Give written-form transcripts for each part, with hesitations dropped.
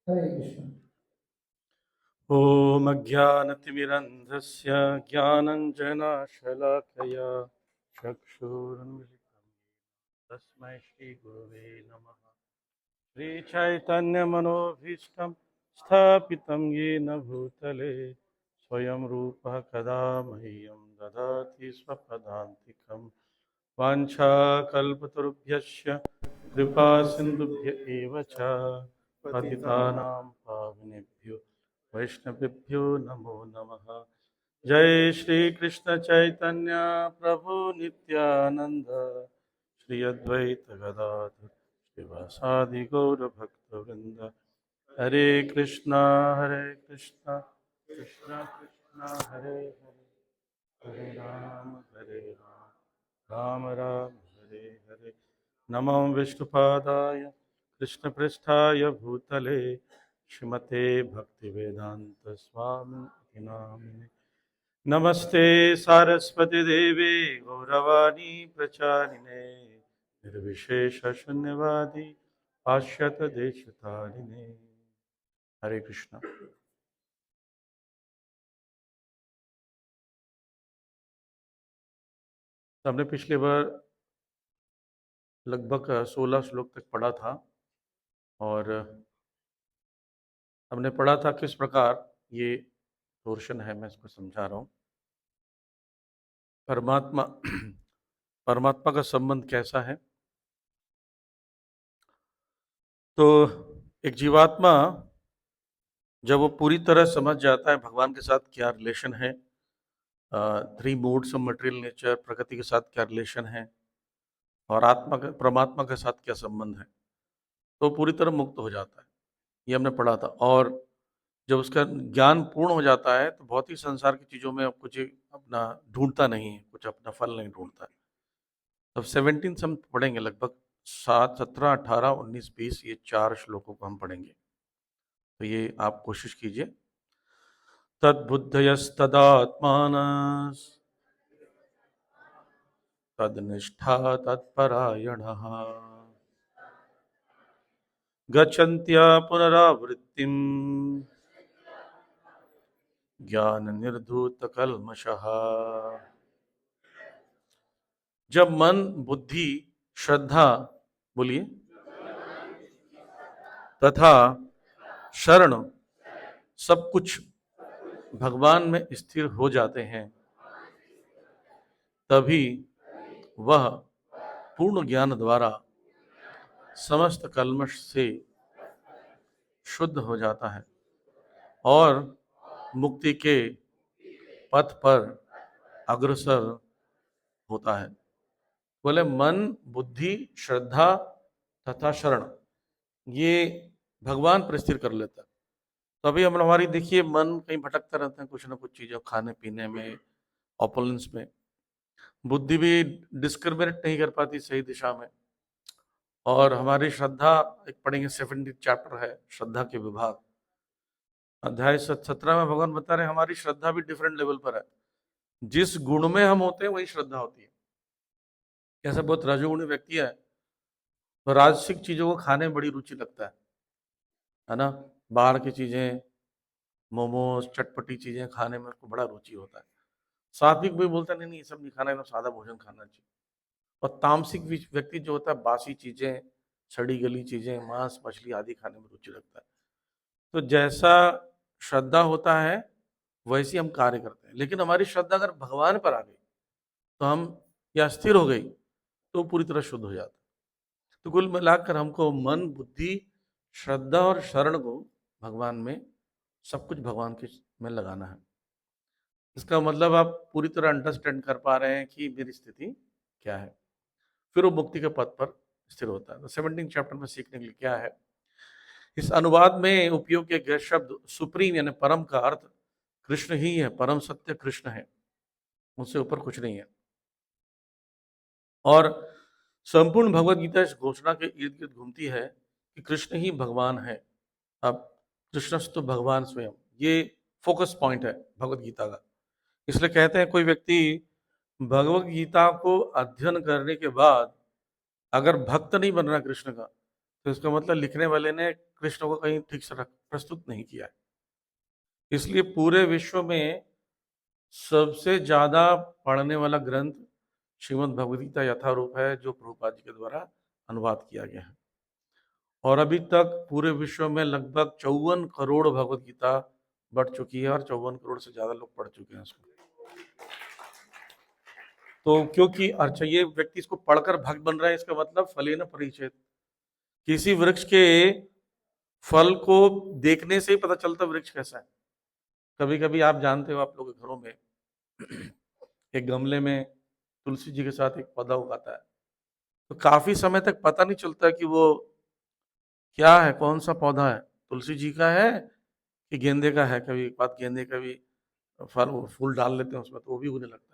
हरे कृष्ण। ॐ अज्ञानतिमिरन्धस्य ज्ञानञ्जनशलाकया चक्षुरुन्मिलितं तस्मै श्रीगुरवे नमः। श्रीचैतन्यमनोभीष्टं स्थापितं येन भूतले स्वयं रूपः कदा मह्यं ददाति स्वपदान्तिकं। वाञ्छाकल्पतरुभ्यश्च कृपासिन्धुभ्य एव च पतितानां पावनेभ्यो वैष्णवेभ्यो नमो नमः। जय श्री कृष्ण चैतन्य प्रभु नित्यानंद, श्री अद्वैत गदाधर श्रीवासादि गौर भक्तवृंद। हरे कृष्णा कृष्णा कृष्णा हरे हरे, हरे राम राम राम हरे हरे। नमो विष्णुपादाय कृष्णपृष्ठाय भूतले श्रीमते भक्तिवेदांत स्वामी नामिने। नमस्ते सारस्वती देवे गौरवाणी प्रचारिणे, निर्विशेष शून्यवादी पाश्चात देशतारिणे। हरे कृष्णा। तो हमने पिछले बार लगभग 16 श्लोक तक पढ़ा था और हमने पढ़ा था किस प्रकार ये पोर्शन है, मैं इसको समझा रहा हूँ। परमात्मा परमात्मा का संबंध कैसा है। तो एक जीवात्मा जब वो पूरी तरह समझ जाता है भगवान के साथ क्या रिलेशन है, three modes of material nature, प्रकृति के साथ क्या रिलेशन है और आत्मा का परमात्मा के साथ क्या संबंध है, तो पूरी तरह मुक्त हो जाता है। ये हमने पढ़ा था। और जब उसका ज्ञान पूर्ण हो जाता है तो भौतिक संसार की चीज़ों में अब कुछ अपना ढूंढता नहीं है, कुछ अपना फल नहीं ढूंढता है। तब 17 से हम पढ़ेंगे, लगभग 7, 17, 18, 19, 20, ये 4 श्लोकों को हम पढ़ेंगे। तो ये आप कोशिश कीजिए। तद्बुद्धयस्तदात्मानस् तद्निष्ठा तत्परायणः गच्छन्त्या पुनरावृत्तिम् ज्ञाननिर्धूतकल्मषः। जब मन, बुद्धि, श्रद्धा, बोलिए, तथा शरण सब कुछ भगवान में स्थिर हो जाते हैं, तभी वह पूर्ण ज्ञान द्वारा समस्त कल्मष से शुद्ध हो जाता है और मुक्ति के पथ पर अग्रसर होता है। बोले मन, बुद्धि, श्रद्धा तथा शरण, ये भगवान पर स्थिर कर लेता है। तो अभी हम हमारी देखिए मन कहीं भटकता रहता है, कुछ ना कुछ चीज़ों खाने पीने में, ऑपुलेंस में। बुद्धि भी डिस्क्रिमिनेट नहीं कर पाती सही दिशा में। और हमारी श्रद्धा, एक पढ़ेंगे 17 चैप्टर है श्रद्धा के विभाग, अध्याय 17 में भगवान बता रहे हैं हमारी श्रद्धा भी डिफरेंट लेवल पर है। जिस गुण में हम होते हैं वही श्रद्धा होती है। जैसे बहुत रजोगुणी व्यक्ति है तो राजसिक चीजों को खाने में बड़ी रुचि लगता है ना। बाहर की चीजें, मोमोज, चटपटी चीजें खाने में उसको बड़ा रुचि होता है। सात्विक भी बोलता नहीं नहीं ये सब नहीं खाना, एकदम सादा भोजन खाना चाहिए। और तामसिक व्यक्ति जो होता है बासी चीजें, सड़ी गली चीजें, मांस मछली आदि खाने में रुचि रखता है। तो जैसा श्रद्धा होता है वैसे हम कार्य करते हैं। लेकिन हमारी श्रद्धा अगर भगवान पर आ गई तो हम, या स्थिर हो गई तो पूरी तरह शुद्ध हो जाता है। तो कुल मिलाकर हमको मन, बुद्धि, श्रद्धा और शरण को भगवान में, सब कुछ भगवान के में लगाना है। इसका मतलब आप पूरी तरह अंडरस्टैंड कर पा रहे हैं कि मेरी स्थिति क्या है, फिर वो मुक्ति के पथ पर स्थिर होता है। तो 17 चैप्टर में सीखने के लिए क्या है। इस अनुवाद में उपयोग किए गए शब्द सुप्रीम यानी परम का अर्थ कृष्ण ही है, परम सत्य कृष्ण है, उससे ऊपर कुछ नहीं है। और संपूर्ण भगवत गीता इस घोषणा के इर्द गिर्द घूमती है कि कृष्ण ही भगवान है। अब कृष्णस्तु भगवान स्वयं, ये फोकस पॉइंट है भगवत गीता का। इसलिए कहते हैं कोई व्यक्ति भगवत गीता को अध्ययन करने के बाद अगर भक्त नहीं बन रहा कृष्ण का, तो इसका मतलब लिखने वाले ने कृष्ण को कहीं ठीक से प्रस्तुत नहीं किया है। इसलिए पूरे विश्व में सबसे ज्यादा पढ़ने वाला ग्रंथ श्रीमद् भगवद गीता यथारूप है, जो प्रभुपाद जी के द्वारा अनुवाद किया गया है। और अभी तक पूरे विश्व में लगभग 54 करोड़ भगवद गीता बढ़ चुकी है और 54 करोड़ से ज्यादा लोग पढ़ चुके हैं इसको। तो क्योंकि अच्छा, ये व्यक्ति इसको पढ़कर भक्त बन रहा है, इसका मतलब फलेन परिचित। किसी वृक्ष के फल को देखने से ही पता चलता वृक्ष कैसा है। कभी कभी आप जानते हो, आप लोग के घरों में एक गमले में तुलसी जी के साथ एक पौधा उगाता है, तो काफी समय तक पता नहीं चलता कि वो क्या है, कौन सा पौधा है, तुलसी जी का है कि गेंदे का है। कभी एक बात, गेंदे का भी फल फूल डाल लेते हैं उसमें तो वो भी उगने लगता है।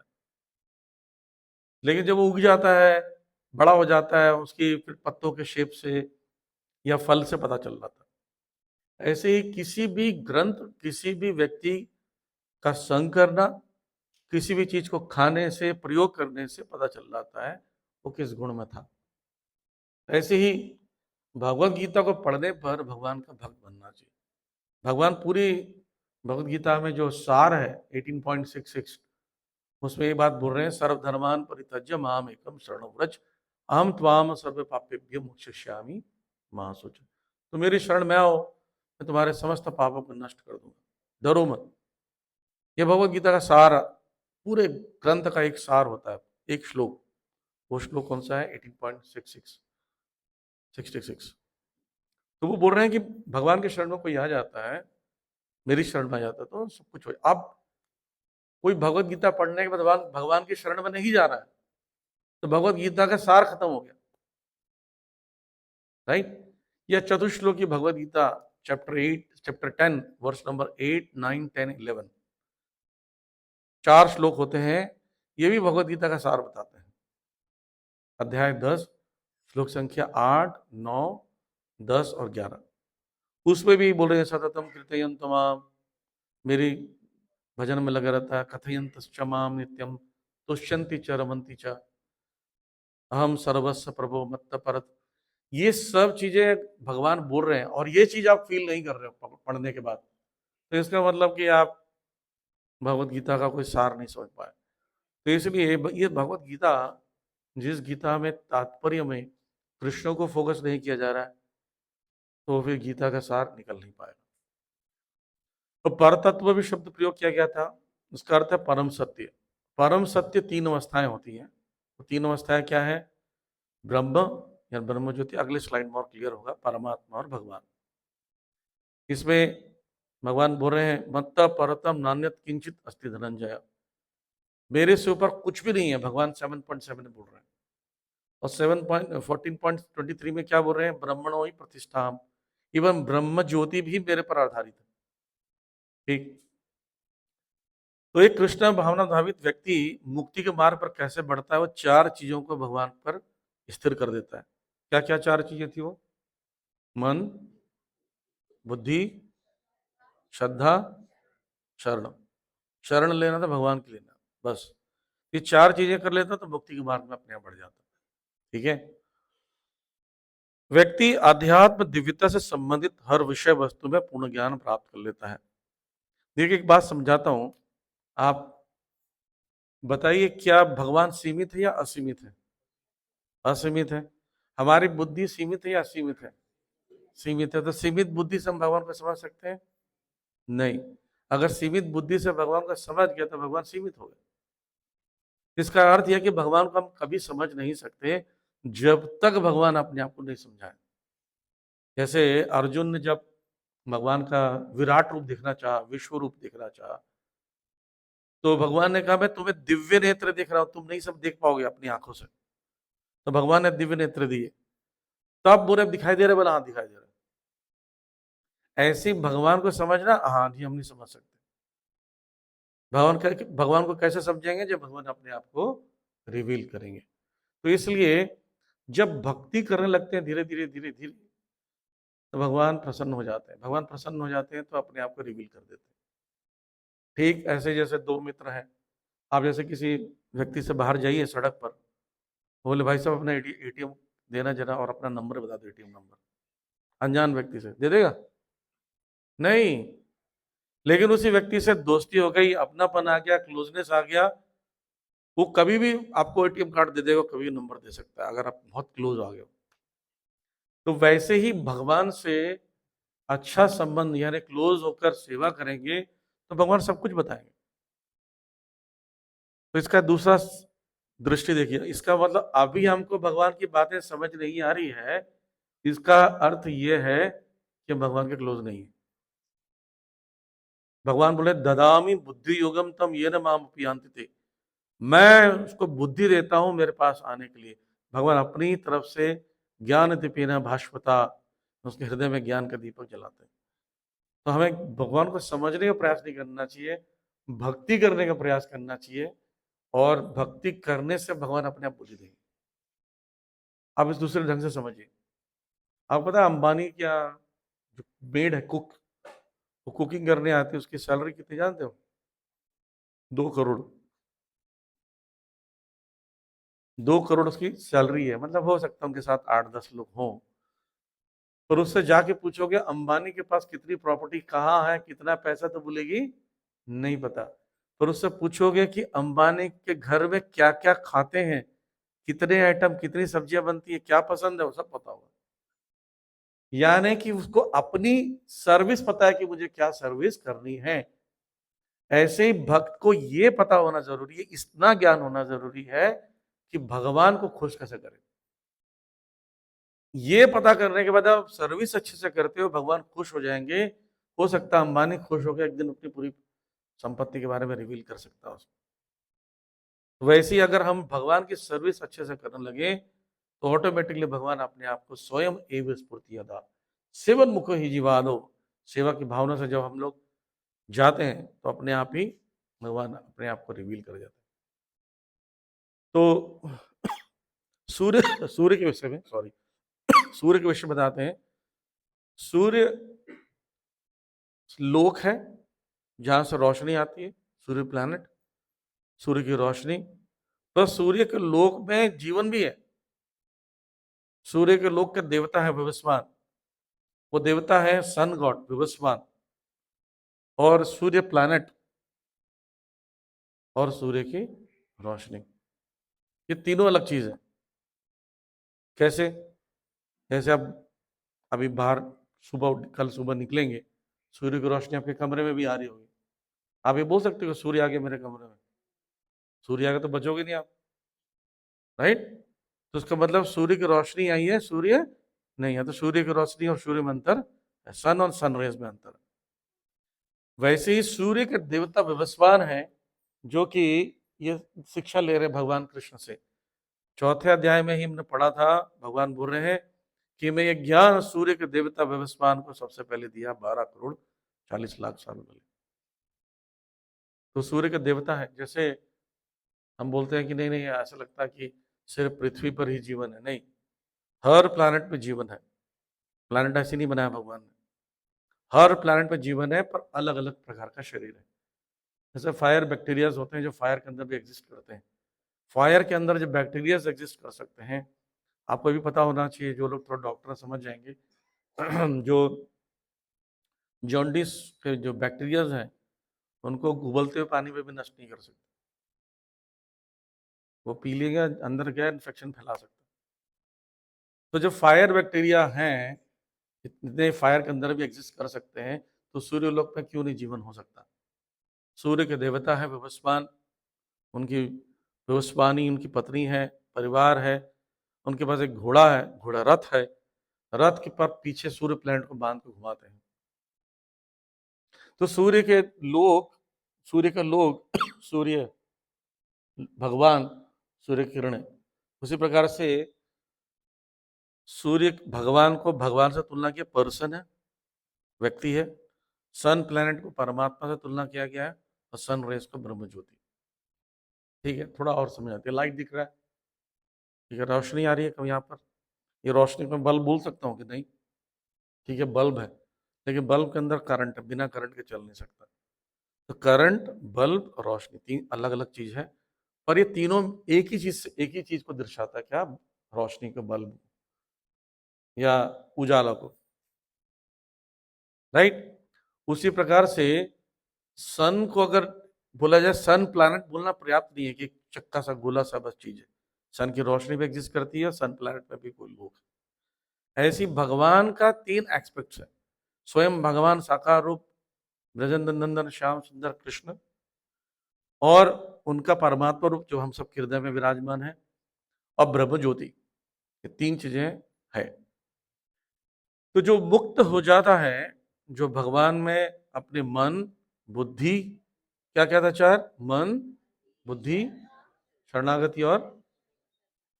लेकिन जब वो उग जाता है, बड़ा हो जाता है, उसकी फिर पत्तों के शेप से या फल से पता चल जाता है। ऐसे ही किसी भी ग्रंथ, किसी भी व्यक्ति का संग करना, किसी भी चीज को खाने से, प्रयोग करने से पता चल जाता है वो किस गुण में था। ऐसे ही भगवत गीता को पढ़ने पर भगवान का भक्त बनना चाहिए। भगवान पूरी भगवत गीता में जो सार है 18.66, उसमें ये बात बोल रहे हैं, सर्वधर्मान परित्यज्य माम एकम शरणं व्रज अहम त्वाम सर्व पापेभ्यो मोक्षयिष्यामि मा शुच। तो मेरी शरण में आओ, मैं तुम्हारे समस्त पापों को नष्ट कर दूंगा, डरो मत। ये भगवत गीता का सार, पूरे ग्रंथ का एक सार होता है, एक श्लोक। वो श्लोक कौन सा है? 18.66। तो वो बोल रहे हैं कि भगवान के शरण में कोई आ जाता है, मेरी शरण में आ जाता है तो सब कुछ हो। अब कोई भगवत गीता पढ़ने के बाद भगवान भगवान की शरण में नहीं जा रहा है, तो भगवत गीता का सार खत्म हो गया, राइट। यह चतुश्लोकी Bhagavad Gita chapter 10 verse number 8, 9, 10, 11, 4 श्लोक होते हैं। ये भी भगवत गीता का सार बताते हैं। अध्याय 10 श्लोक संख्या 8, 9, 10 और 11, उसमें भी बोल रहे हैं सततम कीर्तयन्तमाम, मेरी भजन में लगा रहता है, कथयन्तश्च माम नित्यम तुष्यन्ति च रमन्ति च अहम सर्वस्व प्रभो मत्त परत। ये सब चीजें भगवान बोल रहे हैं और ये चीज आप फील नहीं कर रहे हो पढ़ने के बाद, तो इसका मतलब कि आप भगवत गीता का कोई सार नहीं समझ पाए। तो इसलिए ये भगवत गीता, जिस गीता में तात्पर्य में कृष्ण को फोकस नहीं किया जा रहा है, तो फिर गीता का सार निकल नहीं पाएगा। तो पर तत्व भी शब्द प्रयोग किया गया था, उसका अर्थ है परम सत्य। परम सत्य 3 अवस्थाएं होती हैं। तो 3 अवस्थाएं क्या है? ब्रह्म या ब्रह्म ज्योति, अगले स्लाइड में और क्लियर होगा, परमात्मा और भगवान। इसमें भगवान बोल रहे हैं, मत्ता परतम नान्यत किंचित अस्ति धनंजय, मेरे से ऊपर कुछ भी नहीं है। भगवान 7.7 में बोल रहे हैं। और 14.23 में क्या बोल रहे हैं? ब्रह्मणो ही प्रतिष्ठा, इवन ब्रह्म ज्योति भी मेरे पर आधारित है। ठीक। तो एक कृष्ण भावना भावित व्यक्ति मुक्ति के मार्ग पर कैसे बढ़ता है? वो 4 चीजों को भगवान पर स्थिर कर देता है। क्या क्या 4 चीजें थी वो? मन, बुद्धि, श्रद्धा, शरण। शरण लेना था भगवान की लेना, बस ये 4 चीजें कर लेता तो मुक्ति के मार्ग में अपने आप बढ़ जाता। ठीक है। व्यक्ति अध्यात्म दिव्यता से संबंधित हर विषय वस्तु में पूर्ण ज्ञान प्राप्त कर लेता है। देखिए, एक बात समझाता हूं, आप बताइए, क्या भगवान सीमित है या असीमित है? असीमित है। हमारी बुद्धि सीमित है या असीमित है? सीमित है। तो सीमित बुद्धि से हम भगवान को समझ सकते हैं? नहीं। अगर सीमित बुद्धि से भगवान को समझ गया तो भगवान सीमित हो गए। इसका अर्थ यह कि भगवान को हम कभी समझ नहीं सकते जब तक भगवान अपने आप को नहीं समझाए। जैसे अर्जुन ने जब भगवान का विराट रूप देखना चाहा, विश्व रूप देखना चाहा, तो भगवान ने कहा, मैं तुम्हें दिव्य नेत्र देख रहा हूं, तुम नहीं सब देख पाओगे अपनी आंखों से। तो भगवान ने दिव्य नेत्र दिए, तब बोले दिखाई दे रहे? बोला हाँ दिखाई दे रहे। ऐसे भगवान को समझना, हाँ जी हम नहीं समझ सकते। भगवान को कैसे समझेंगे? जब भगवान अपने आप को रिवील करेंगे। तो इसलिए जब भक्ति करने लगते हैं धीरे धीरे धीरे धीरे, तो भगवान प्रसन्न हो जाते हैं। भगवान प्रसन्न हो जाते हैं तो अपने आप को रिवील कर देते हैं। ठीक ऐसे जैसे 2 मित्र हैं, आप जैसे किसी व्यक्ति से बाहर जाइए सड़क पर, बोले भाई साहब अपना एटीएम देना जरा और अपना नंबर बता दो, एटीएम नंबर। अनजान व्यक्ति से दे देगा? नहीं। लेकिन उसी व्यक्ति से दोस्ती हो गई, अपनापन आ गया, क्लोजनेस आ गया, वो कभी भी आपको एटीएम कार्ड दे देगा, कभी नंबर दे सकता है अगर आप बहुत क्लोज आ गए हो। तो वैसे ही भगवान से अच्छा संबंध यानी क्लोज होकर सेवा करेंगे तो भगवान सब कुछ बताएंगे। तो इसका दूसरा दृष्टि देखिए, इसका मतलब अभी हमको भगवान की बातें समझ नहीं आ रही है, इसका अर्थ ये है कि भगवान के क्लोज नहीं है। भगवान बोले ददामी बुद्धि योगम तम ये न माम पियांति थे, मैं उसको बुद्धि देता हूं मेरे पास आने के लिए। भगवान अपनी तरफ से ज्ञान दीपेन भास्वता, उसके हृदय में ज्ञान का दीपक जलाते हैं। तो हमें भगवान को समझने का प्रयास नहीं करना चाहिए, भक्ति करने का प्रयास करना चाहिए, और भक्ति करने से भगवान अपने आप बुद्धि देंगे। आप इस दूसरे ढंग से समझिए। आपको पता है अंबानी क्या जो मेड है, कुक, वो कुकिंग करने आती है, उसकी सैलरी कितनी जानते हो? 2 करोड़। 2 करोड़ उसकी सैलरी है। मतलब हो सकता है उनके साथ 8-10 लोग हों, पर उससे जाके पूछोगे अंबानी के पास कितनी प्रॉपर्टी, कहाँ है, कितना पैसा, तो बोलेगी नहीं पता। पर उससे पूछोगे कि अंबानी के घर में क्या क्या खाते हैं, कितने आइटम, कितनी सब्जियां बनती है, क्या पसंद है, वो सब पता होगा। यानी कि उसको अपनी सर्विस पता है कि मुझे क्या सर्विस करनी है। ऐसे ही भक्त को ये पता होना जरूरी है, इतना ज्ञान होना जरूरी है कि भगवान को खुश कैसे करें। ये पता करने के बाद आप सर्विस अच्छे से करते हो, भगवान खुश हो जाएंगे। हो सकता है अंबानी खुश होकर एक दिन अपनी पूरी संपत्ति के बारे में रिवील कर सकता है उसको। वैसे ही अगर हम भगवान की सर्विस अच्छे से करने लगे तो ऑटोमेटिकली भगवान अपने आप को स्वयं एव स्फूर्ति अदा सेवन मुख ही जीवादो, सेवा की भावना से जब हम लोग जाते हैं तो अपने आप ही भगवान अपने आप को रिवील कर जाते हैं। तो सूर्य के विषय में, सॉरी, सूर्य के विषय में बताते हैं। सूर्य लोक है जहां से रोशनी आती है, सूर्य प्लैनेट, सूर्य की रोशनी, प्लस सूर्य के लोक में जीवन भी है। सूर्य के लोक के देवता है विवस्वान, वो देवता है सन गॉड विवस्वान, और सूर्य प्लैनेट, और सूर्य की रोशनी, ये तीनों अलग चीज है। कैसे? जैसे आप अभी बाहर सुबह, कल सुबह निकलेंगे, सूर्य की रोशनी आपके कमरे में भी आ रही होगी, आप ये बोल सकते हो सूर्य आ गया मेरे कमरे में। सूर्य आ गया तो बचोगे नहीं आप, राइट? तो उसका मतलब सूर्य की रोशनी आई है, सूर्य नहीं है। तो सूर्य की रोशनी और सूर्य में अंतर, सन और सनरेज में अंतर। वैसे ही सूर्य के देवता विवस्वान है, जो कि ये शिक्षा ले रहे भगवान कृष्ण से। चौथे अध्याय में ही हमने पढ़ा था, भगवान बोल रहे हैं कि मैं ये ज्ञान सूर्य के देवता विवस्वान को सबसे पहले दिया 12 करोड़ 40 लाख साल पहले। तो सूर्य के देवता है। जैसे हम बोलते हैं कि नहीं नहीं, ऐसा लगता है कि सिर्फ पृथ्वी पर ही जीवन है, नहीं, हर प्लैनेट पे जीवन है। प्लैनेट ऐसे नहीं बनाया भगवान ने, हर प्लैनेट पे जीवन है, पर अलग अलग प्रकार का शरीर है। जैसे फायर बैक्टीरियाज होते हैं जो फायर के अंदर भी एग्जिस्ट करते हैं, फायर के अंदर जो बैक्टीरियाज एग्जिस्ट कर सकते हैं, आपको भी पता होना चाहिए, जो लोग थोड़ा डॉक्टर समझ जाएंगे। जो जॉन्डिस के जो बैक्टीरियाज हैं, उनको उबलते हुए पानी में भी नष्ट नहीं कर सकते, वो पी लेगा, अंदर गया, इन्फेक्शन फैला सकता है। तो जो फायर बैक्टीरिया हैं, इतने फायर के अंदर भी एग्जिस्ट कर सकते हैं, तो सूर्य लोक में क्यों नहीं जीवन हो सकता? सूर्य के देवता है विवस्वान, उनकी विवस्वानी उनकी पत्नी है, परिवार है, उनके पास एक घोड़ा है, घोड़ा रथ है, रथ के पर पीछे सूर्य प्लैनेट को बांध के घुमाते हैं। तो सूर्य के लोक, सूर्य का लोक सूर्य भगवान, सूर्य किरणें, उसी प्रकार से सूर्य भगवान को भगवान से तुलना किया, पर्सन है, व्यक्ति है। सन प्लैनेट को परमात्मा से तुलना किया गया है, और सन रेस को ब्रह्म ज्योति। ठीक है, थोड़ा और समझ आती है। लाइट दिख रहा है, ठीक है, रोशनी आ रही है कभी यहाँ पर, ये रोशनी को मैं बल्ब बोल सकता हूँ कि नहीं? ठीक है, बल्ब है, लेकिन बल्ब के अंदर करंट है, बिना करंट के चल नहीं सकता। तो करंट, बल्ब और रोशनी तीन अलग अलग चीज है, पर ये तीनों एक ही चीज से, एक ही चीज को दर्शाता है, क्या? रोशनी को, बल्ब या उजाला को। राइट। उसी प्रकार से सन को अगर बोला जाए, सन प्लैनेट बोलना पर्याप्त नहीं है कि चक्का सा गोला सा बस चीज है। सन की रोशनी भी एग्जिस्ट करती है, सन प्लैनेट में भी कोई लोग है। ऐसी भगवान का तीन एस्पेक्ट्स है। स्वयं भगवान साकार रूप ब्रजेंद्र नंदन श्याम सुंदर कृष्ण, और उनका परमात्मा रूप जो हम सब के हृदय में विराजमान है, और ब्रह्म ज्योति। ये तीन चीजें है। तो जो मुक्त हो जाता है, जो भगवान में अपने मन बुद्धि, क्या क्या था चार, मन बुद्धि शरणागति और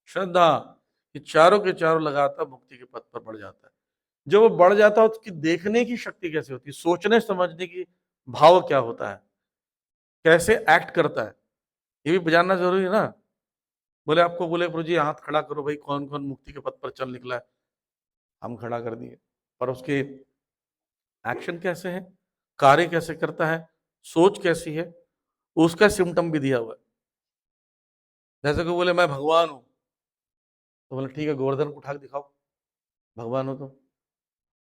श्रद्धा, ये चारों के चारों लगातार मुक्ति के पथ पर बढ़ जाता है। जब वो बढ़ जाता है, उसकी देखने की शक्ति कैसे होती है, सोचने समझने की भाव क्या होता है, कैसे एक्ट करता है, ये भी जानना जरूरी है ना। बोले आपको बोले प्रभु जी हाथ खड़ा करो, भाई कौन कौन मुक्ति के पथ पर चल निकला है, हम खड़ा कर दिए, पर उसके एक्शन कैसे है, कार्य कैसे करता है, सोच कैसी है, उसका सिम्टम भी दिया हुआ है। जैसे कि बोले मैं भगवान हूं, तो बोले ठीक है गोवर्धन को उठा के दिखाओ, भगवान हो तो।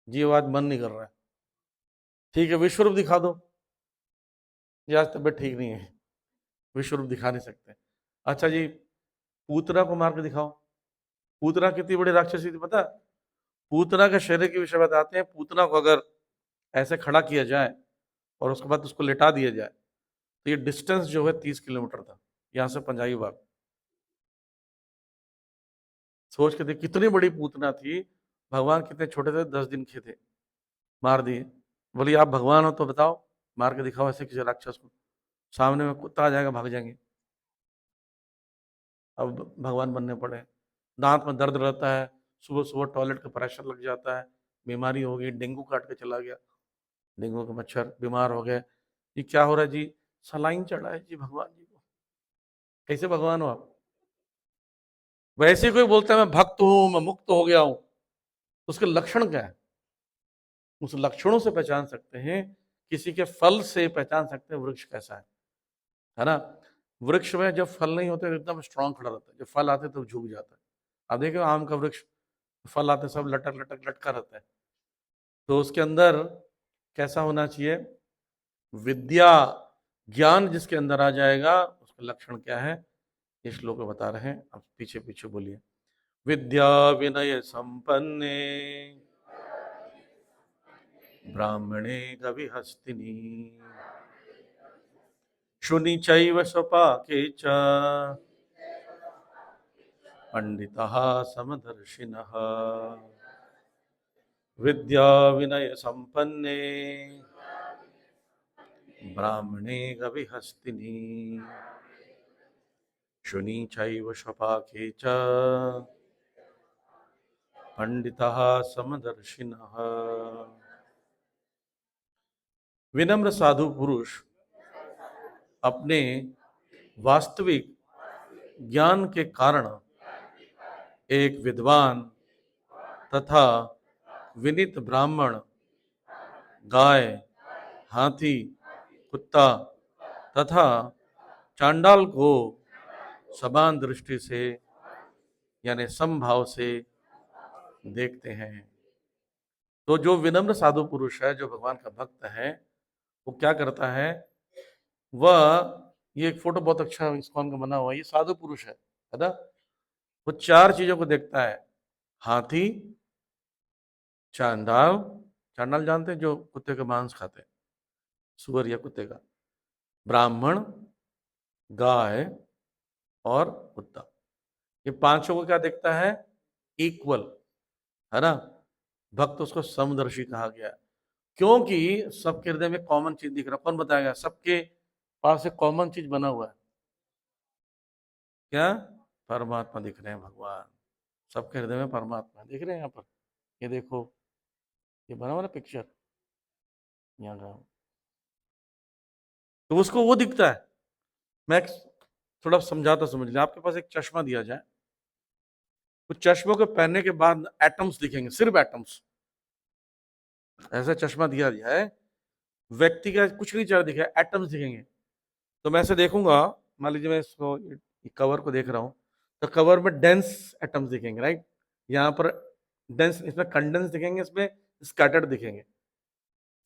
जी वो आज मन नहीं कर रहा है। ठीक है विश्व रूप दिखा दो, ये आज तबियत ठीक नहीं है, विश्व रूप दिखा नहीं सकते। अच्छा जी पूतना को मार के दिखाओ। पूतना कितनी बड़ी राक्षसी थी पता है? पूतना के शरीर के विषय बताते हैं, पूतना को अगर ऐसे खड़ा किया जाए और उसके बाद उसको लेटा दिया जाए, तो ये डिस्टेंस जो है 30 किलोमीटर था, यहाँ से पंजाबी बाग। सोच के देख कितनी बड़ी पूतना थी। भगवान कितने छोटे थे, 10 दिन के थे, मार दिए। बोलिए आप भगवान हो तो बताओ, मार के दिखाओ ऐसे किसी राक्षस को। सामने में कुत्ता आ जाएगा, भाग जाएंगे। अब भगवान बनने पड़े। दांत में दर्द रहता है, सुबह सुबह टॉयलेट का प्रेशर लग जाता है, बीमारी हो गई, डेंगू काट के चला गया, डेंगू के मच्छर, बीमार हो गए। ये क्या हो रहा है जी, सलाइन चढ़ा है जी भगवान जी को। कैसे भगवान हो आप? वैसे ही कोई बोलता है मैं भक्त हूं, मैं मुक्त हो गया हूं, उसके लक्षण क्या है? उस लक्षणों से पहचान सकते हैं, किसी के फल से पहचान सकते हैं वृक्ष कैसा है ना। वृक्ष में जब फल नहीं होते तो एकदम स्ट्रांग खड़ा रहता है, जब फल आते तो झुक जाता है। आप देखो आम का वृक्ष, फल आते सब लटक लटक लटका रहता है। तो उसके अंदर कैसा होना चाहिए, विद्या ज्ञान जिसके अंदर आ जाएगा, उसका लक्षण क्या है, ये श्लोक में बता रहे हैं। आप पीछे पीछे बोलिए। विद्या विनय संपन्ने ब्राह्मणे गविहस्तिनी शुनि चैव स्वपाके च पंडितः समदर्शिनः। विद्या विनय संपन्ने ब्राह्मणे गविहस्तिनी शुनि चैव स्वपाके च पंडितः समदर्शिनः। विनम्र साधु पुरुष अपने वास्तविक ज्ञान के कारण एक विद्वान तथा विनीत ब्राह्मण, गाय, हाथी, कुत्ता तथा चांडाल को समान दृष्टि से यानी समभाव से देखते हैं। तो जो विनम्र साधु पुरुष है, जो भगवान का भक्त है, वो क्या करता है, वह, ये एक फोटो बहुत अच्छा इस्कॉन का बना हुआ है, ये साधु पुरुष है ना। वो चार चीजों को देखता है, हाथी, चांडाल, चांडाल जानते हैं जो कुत्ते का मांस खाते हैं, सुअर या कुत्ते का, ब्राह्मण, गाय और कुत्ता। ये पांचों को क्या देखता है, इक्वल, है ना। भक्त उसको समदर्शी कहा गया है, क्योंकि सबके हृदय में कॉमन चीज दिख रहा। कौन बताएगा, सबके पास एक कॉमन चीज बना हुआ है, क्या, परमात्मा दिख रहे हैं, भगवान सबके हृदय में परमात्मा दिख रहे हैं। यहाँ पर ये देखो, ये बना हुआ ना पिक्चर, यहाँ का, तो उसको वो दिखता है। मैं थोड़ा समझाता, समझ लिया। आपके पास एक चश्मा दिया जाए, कुछ चश्मों को पहनने के बाद एटम्स दिखेंगे, सिर्फ एटम्स। ऐसा चश्मा दिया गया है, व्यक्ति का कुछ नहीं चेहरा दिखेगा, एटम्स दिखेंगे। तो मैं ऐसे देखूंगा, मान लीजिए मैं इसको कवर को देख रहा हूँ, तो कवर में डेंस एटम्स दिखेंगे, राइट। यहाँ पर डेंस, इसमें कंडेंस दिखेंगे, इसमें स्कैटर्ड दिखेंगे।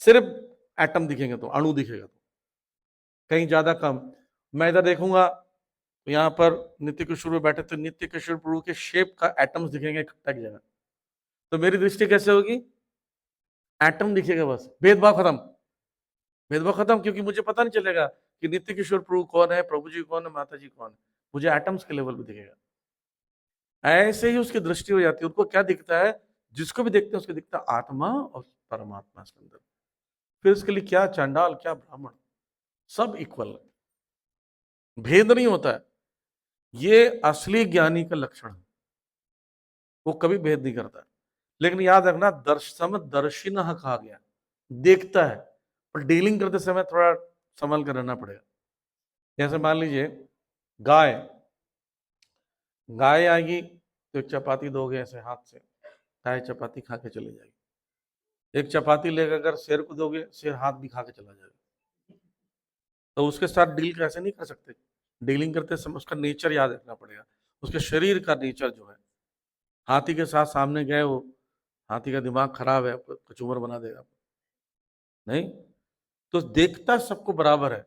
सिर्फ एटम दिखेंगे तो, अणु दिखेगा तो, कहीं ज्यादा कम। मैं इधर देखूंगा तो यहाँ पर नित्य किशोर में बैठे तो नित्य किशोर प्रभु के शेप का एटम्स दिखेंगे इकट्ठा की जगह। तो मेरी दृष्टि कैसे होगी? एटम दिखेगा बस, भेदभाव खत्म। भेदभाव खत्म, क्योंकि मुझे पता नहीं चलेगा कि नित्य किशोर प्रभु कौन है, प्रभु जी कौन है, माता जी कौन है। मुझे एटम्स के लेवल पे दिखेगा। ऐसे ही उसकी दृष्टि हो जाती है। उनको क्या दिखता है? जिसको भी देखते हैं उसको दिखता है आत्मा और परमात्मा इसके अंदर। फिर उसके लिए क्या चांडाल, क्या ब्राह्मण, सब इक्वल है, भेद नहीं होता है। ये असली ज्ञानी का लक्षण है, वो कभी भेद नहीं करता। लेकिन याद रखना, दर्शन दर्शिन कहा गया, देखता है, पर डीलिंग करते समय थोड़ा संभल कर रहना पड़ेगा। जैसे मान लीजिए गाय, गाय आएगी तो एक चपाती दोगे ऐसे हाथ से, गाय चपाती खा के चली जाएगी। एक चपाती लेकर अगर शेर को दोगे, शेर हाथ भी खा के चला जाएगा। तो उसके साथ डील कैसे नहीं कर सकते? डीलिंग करते समय उसका नेचर याद रखना पड़ेगा, उसके शरीर का नेचर जो है। हाथी के साथ सामने गए हो, हाथी का दिमाग खराब है, कचूमर बना देगा नहीं। तो देखता सबको बराबर है,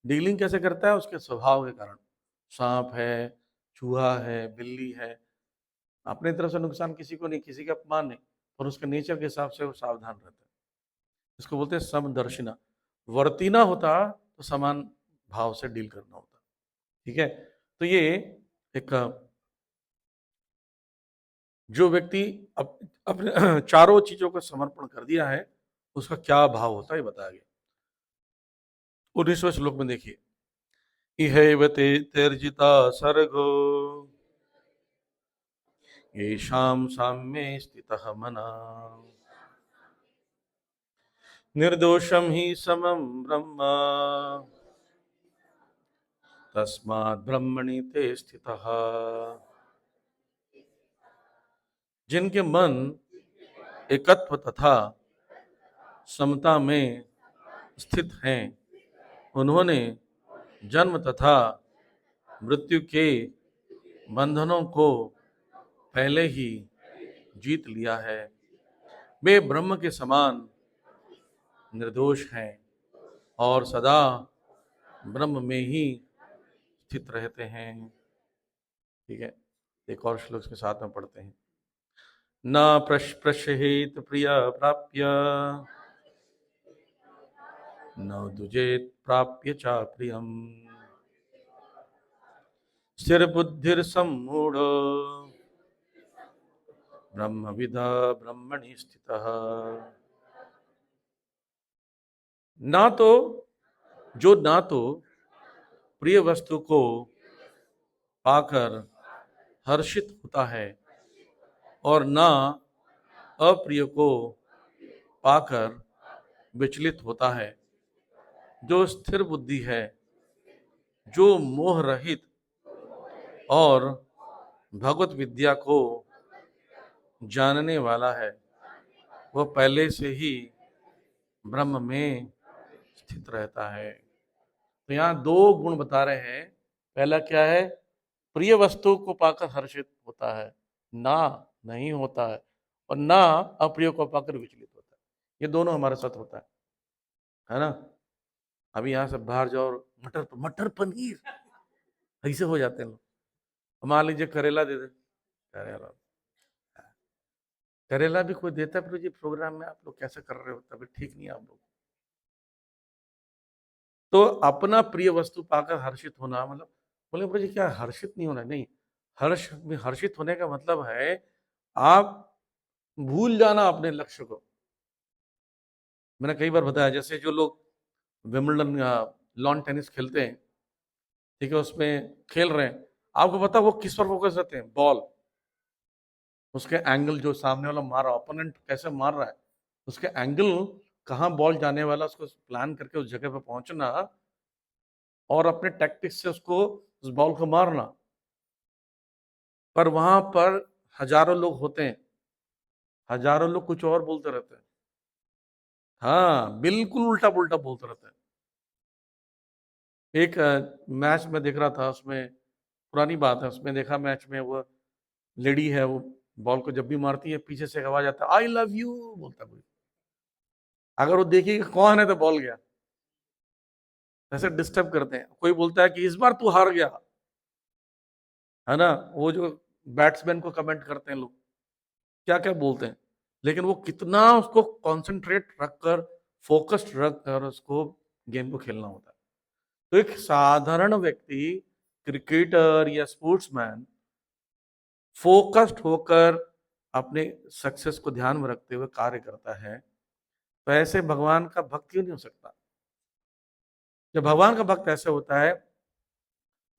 डीलिंग कैसे करता है? उसके स्वभाव के कारण। सांप है, चूहा है, बिल्ली है, अपने तरफ से नुकसान किसी को नहीं, किसी का अपमान नहीं, पर उसके नेचर के हिसाब से वो सावधान रहता है। इसको बोलते हैं समदर्शिना। वर्तीना होता तो समान भाव से डील करना होता। ठीक है। तो ये एक, जो व्यक्ति अपने चारों चीजों को समर्पण कर दिया है, उसका क्या भाव होता है ये बताया गया। 19वें श्लोक में देखिए, इहैव ते त्यर्जिता सर्गो येषां साम्ये स्थितः मनः निर्दोषं हि समं ब्रह्म तस्मात् ब्रह्मणि ते स्थितः। जिनके मन एकत्व तथा समता में स्थित हैं, उन्होंने जन्म तथा मृत्यु के बंधनों को पहले ही जीत लिया है। वे ब्रह्म के समान निर्दोष हैं और सदा ब्रह्म में ही स्थित रहते हैं। ठीक है, एक और श्लोक के साथ में पढ़ते हैं। न प्रश्यहेत प्रिय प्राप्य न दुजेत प्राप्य च प्रियम स्थिर बुद्धिर सम्मूढ़ ब्रह्मविदा ब्रह्मणि स्थितः। ना तो प्रिय वस्तु को पाकर हर्षित होता है और ना अप्रिय को पाकर विचलित होता है। जो स्थिर बुद्धि है, जो मोह रहित और भगवत विद्या को जानने वाला है, वह पहले से ही ब्रह्म में स्थित रहता है। तो यहाँ दो गुण बता रहे हैं। पहला क्या है? प्रिय वस्तु को पाकर हर्षित होता है, ना नहीं होता है, और ना अप्रिय को पाकर विचलित होता है। ये दोनों हमारे साथ होता है ना। अभी यहाँ से बाहर जाओ, मटर पनीर ऐसे हो जाते हैं लोग। मान लीजिए करेला दे दे, करेला करेला भी कोई देता है, प्रभु जी प्रोग्राम में आप लोग कैसे कर रहे हो, तभी ठीक नहीं आप लोग। तो अपना प्रिय वस्तु पाकर हर्षित होना मतलब, बोले प्रभु जी क्या हर्षित नहीं होना? नहीं, हर्षित होने का मतलब है आप भूल जाना अपने लक्ष्य को। मैंने कई बार बताया, जैसे जो लोग विंबलडन लॉन टेनिस खेलते हैं, ठीक है, उसमें खेल रहे हैं, आपको पता वो किस पर फोकस रहते हैं? बॉल, उसके एंगल, जो सामने वाला मार रहा, ओपोनेंट कैसे मार रहा है, उसके एंगल, कहाँ बॉल जाने वाला, उसको प्लान करके उस जगह पे पहुंचना और अपने टैक्टिक्स से उसको, उस बॉल को मारना। पर वहां पर हजारों लोग होते हैं, हजारों लोग कुछ और बोलते रहते हैं। हाँ, बिल्कुल उल्टा पुल्टा बोलते रहते हैं। एक मैच में देख रहा था, उसमें पुरानी बात है, उसमें देखा मैच में, वो लेडी है, वो बॉल को जब भी मारती है पीछे से आवाज आता है आई लव यू बोलता है कोई। अगर वो देखेगी कौन है तो बोल गया, ऐसे डिस्टर्ब करते हैं। कोई बोलता है कि इस बार तू हार गया, है ना, वो जो बैट्समैन को कमेंट करते हैं लोग, क्या क्या बोलते हैं, लेकिन वो कितना उसको कॉन्सेंट्रेट रखकर, फोकस्ड रखकर उसको गेम को खेलना होता है। तो एक साधारण व्यक्ति, क्रिकेटर या स्पोर्ट्समैन, फोकस्ड होकर अपने सक्सेस को ध्यान में रखते हुए कार्य करता है, तो ऐसे भगवान का भक्त क्यों नहीं हो सकता? जब भगवान का भक्त ऐसे होता है,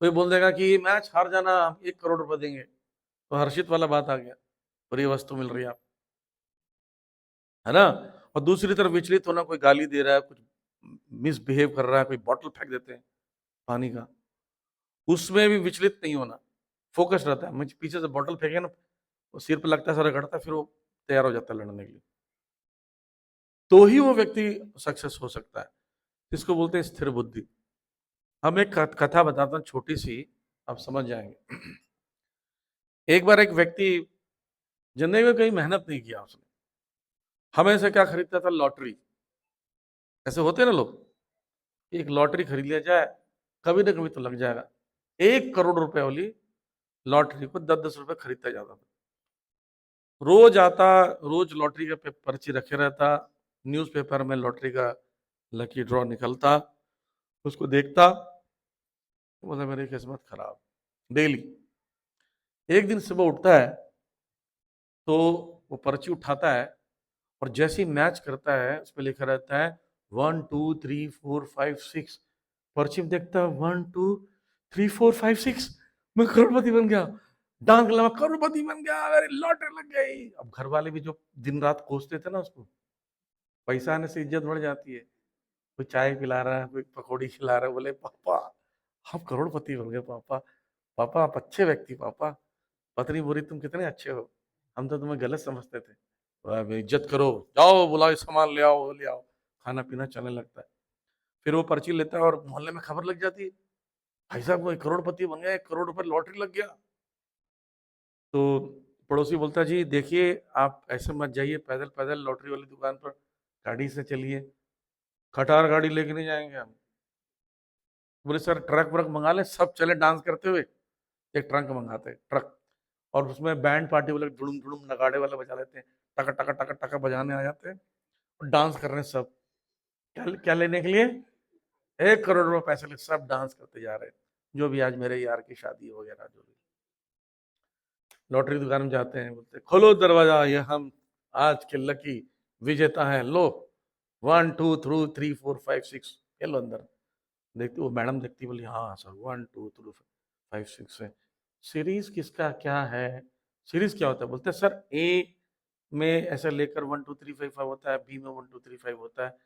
कोई बोल देगा कि मैच हार जाना, हम 1 करोड़ रुपए देंगे, तो हर्षित वाला बात आ गया, फ्री वस्तु मिल रही है, है ना। और दूसरी तरफ विचलित होना, कोई गाली दे रहा है, कुछ मिसबिहेव कर रहा है, कोई बॉटल फेंक देते हैं पानी का, उसमें भी विचलित नहीं होना, फोकस रहता है। मुझे पीछे से बॉटल फेंके ना, वो सिर पे लगता है, सारा घटता है, फिर वो तैयार हो जाता है लड़ने के लिए, तो ही वो व्यक्ति सक्सेस हो सकता है। इसको बोलते हैं स्थिर बुद्धि। हम एक कथा बताता हूँ छोटी सी, आप समझ जाएंगे। एक बार एक व्यक्ति, जिंदगी में कहीं मेहनत नहीं किया उसने, हमेशा क्या खरीदता था? लॉटरी। ऐसे होते हैं ना लोग, एक लॉटरी खरीद लिया जाए, कभी ना कभी तो लग जाएगा। 1 करोड़ रुपए वाली लॉटरी को 10-10 रुपए खरीदता जाता था। रोज आता, रोज लॉटरी का पर्ची रखे रहता, न्यूज़पेपर में लॉटरी का लकी ड्रॉ निकलता, उसको देखता, बोला मेरी किस्मत खराब। डेली एक दिन सुबह उठता है, तो वो पर्ची उठाता है, और जैसे ही मैच करता है, उसमें लिखा रहता है 1 2 3 4 5 6। पर्ची में देखता है 1 2 3 4 5 6, मैं करोड़पति बन गया। डांस गला, मैं करोड़पति बन गया, मेरी लॉटरी लग गई। अब घर वाले भी जो दिन रात कोसते थे ना उसको, पैसा आने से इज्जत बढ़ जाती है। कोई चाय पिला रहा है, कोई पकौड़ी खिला रहा है, बोले पापा हम करोड़पति बन गए, पापा पापा आप अच्छे व्यक्ति, पापा पत्नी बोली तुम कितने अच्छे हो, हम तो तुम्हें गलत समझते थे। इज्जत करो, जाओ बुलाओ, सामान ले आओ, ले आओ। खाना पीना चलने लगता है। फिर वो पर्ची लेता है और मोहल्ले में खबर लग जाती है, भाई साहब वो 1 करोड़पति बन गया, 1 करोड़ रुपए लॉटरी लग गया। तो पड़ोसी बोलता है जी देखिए, आप ऐसे मत जाइए, पैदल पैदल लॉटरी वाली दुकान पर गाड़ी से चलिए। खटार गाड़ी लेके नहीं जाएंगे हम। बोले सर ट्रक व्रक मंगा ले, सब चले डांस करते हुए। एक ट्रक मंगाते हैं, ट्रक, और उसमें बैंड पार्टी वाले धुड़ुम धुड़ुम नगाड़े वाले बजा लेते हैं, टका टका टका टका बजाने आ जाते हैं, और डांस कर रहे हैं सब। क्या क्या लेने के लिए? 1 करोड़ रुपए पैसे ले, सब डांस करते जा रहे हैं, जो भी आज मेरे यार की शादी वगैरह जो भी। लॉटरी दुकान में जाते हैं, बोलते हैं खोलो दरवाजा, ये हम आज के लकी विजेता हैं, लो 1 2 3 4 5 6, ये लो अंदर। देखती वो मैडम, देखती बोली हाँ सर 1 2 3 4 5 6 है। सीरीज किसका क्या है? सीरीज क्या होता है? बोलते हैं सर ए में ऐसा लेकर 1 2 3 4 5 होता है, बी में 1 2 3 5 होता है।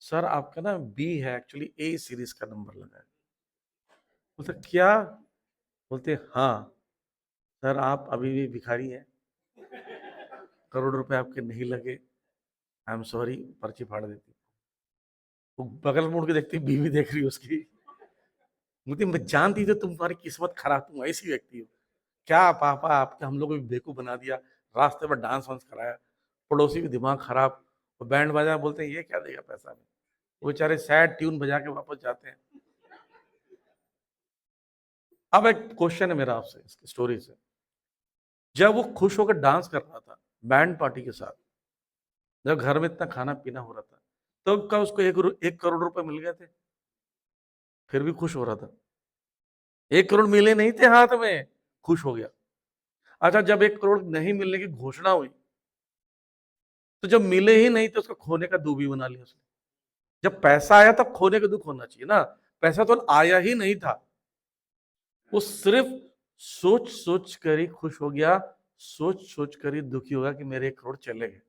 सर आपका ना बी है, एक्चुअली ए सीरीज का नंबर लगा है। बोलते क्या? बोलते हाँ सर आप अभी भी भिखारी हैं, करोड़ रुपए आपके नहीं लगे, आई एम सॉरी, पर्ची फाड़ देती। वो बगल मुड़ के देखती, बीवी देख रही है उसकी, बोलती मैं जानती थी तुम्हारी किस्मत खराब, तुम ऐसी व्यक्ति हो। क्या पापा आपके हम लोग को भी बेवकूफ बना दिया, रास्ते पर डांस वांस कराया, पड़ोसी भी दिमाग खराब, और बैंड बाजा बोलते हैं ये क्या देगा पैसा में। वो बेचारे सैड ट्यून बजा के वापस जाते हैं। अब एक क्वेश्चन है मेरा आपसे इसकी स्टोरी से। जब वो खुश होकर डांस कर रहा था बैंड पार्टी के साथ, जब घर में इतना खाना पीना हो रहा था, तब तो का उसको 1 करोड़ रुपए मिल गए थे, फिर भी खुश हो रहा था। 1 करोड़ मिले नहीं थे हाथ में, खुश हो गया। अच्छा जब 1 करोड़ नहीं मिलने की घोषणा हुई, तो जब मिले ही नहीं तो उसका खोने का दुख भी बना लिया उसने। जब पैसा आया तब खोने का दुख होना चाहिए ना, पैसा तो आया ही नहीं था। वो सिर्फ सोच सोच कर ही खुश हो गया, सोच सोच कर ही दुखी होगा कि मेरे 1 करोड़ चले गए।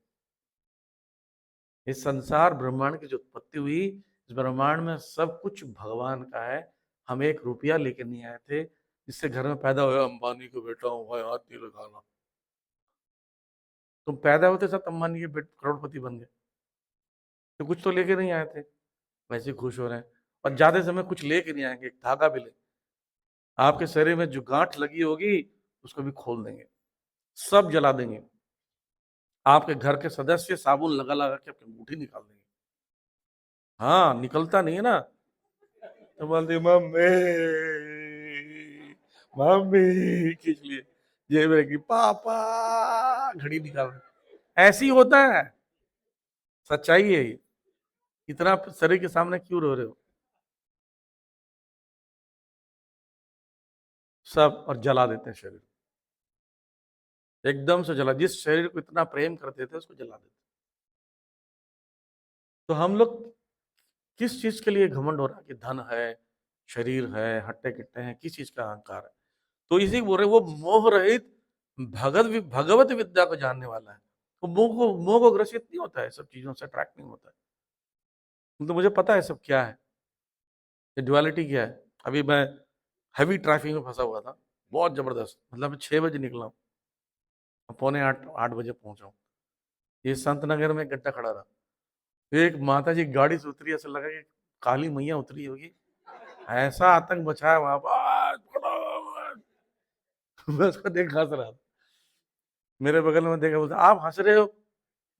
इस संसार ब्रह्मांड की जो उत्पत्ति हुई, इस ब्रह्मांड में सब कुछ भगवान का है। हम 1 रुपया लेके नहीं आए थे, जिससे घर में पैदा हुआ अंबानी को बेटा हूँ भाई, हाथ नहीं लगाना। तुम पैदा होते साथ अंबानी के करोड़पति बन गए, तो कुछ तो लेके नहीं आए थे, वैसे खुश हो रहे हैं। और ज्यादा समय कुछ लेके नहीं आएंगे, एक धागा भी ले, आपके शरीर में जो गांठ लगी होगी उसको भी खोल देंगे, सब जला देंगे। आपके घर के सदस्य साबुन लगा लगा के आपकी अंगूठी निकाल देंगे, हाँ, निकलता नहीं है ना, तो बोलती मम्मी मम्मी, खींच लिए जेब में रखी, पापा घड़ी निकाल रहे। ऐसे ही होता है, सच्चाई है ये। इतना शरीर के सामने क्यों रो रहे हो? सब और जला देते हैं शरीर, एकदम से जला। जिस शरीर को इतना प्रेम करते थे उसको जला देते। तो हम लोग किस चीज के लिए घमंड हो रहा है कि धन है, शरीर है, हट्टे कट्टे हैं, किस चीज का अहंकार है? तो इसी बोल रहे वो मोह रहित भगवत विद्या को जानने वाला है। तो मोह को ग्रसित नहीं होता है, सब चीजों से अट्रैक्ट नहीं होता है। तो मुझे पता है सब क्या है, ये ड्युअलिटी क्या है। अभी मैं हैवी ट्रैफिक में फंसा हुआ था, बहुत जबरदस्त। मतलब मैं 6 बजे निकला हूँ, 7:45 8 बजे पहुंचा हूँ। ये संत नगर में एक गड्ढा खड़ा रहा, एक माता जी गाड़ी से उतरी, ऐसा लगा कि काली मैया उतरी होगी। ऐसा आतंक मचाया वहां पर। मैं उसको देख हंस रहा था। मेरे बगल में देखा, बोलता आप हंस रहे हो,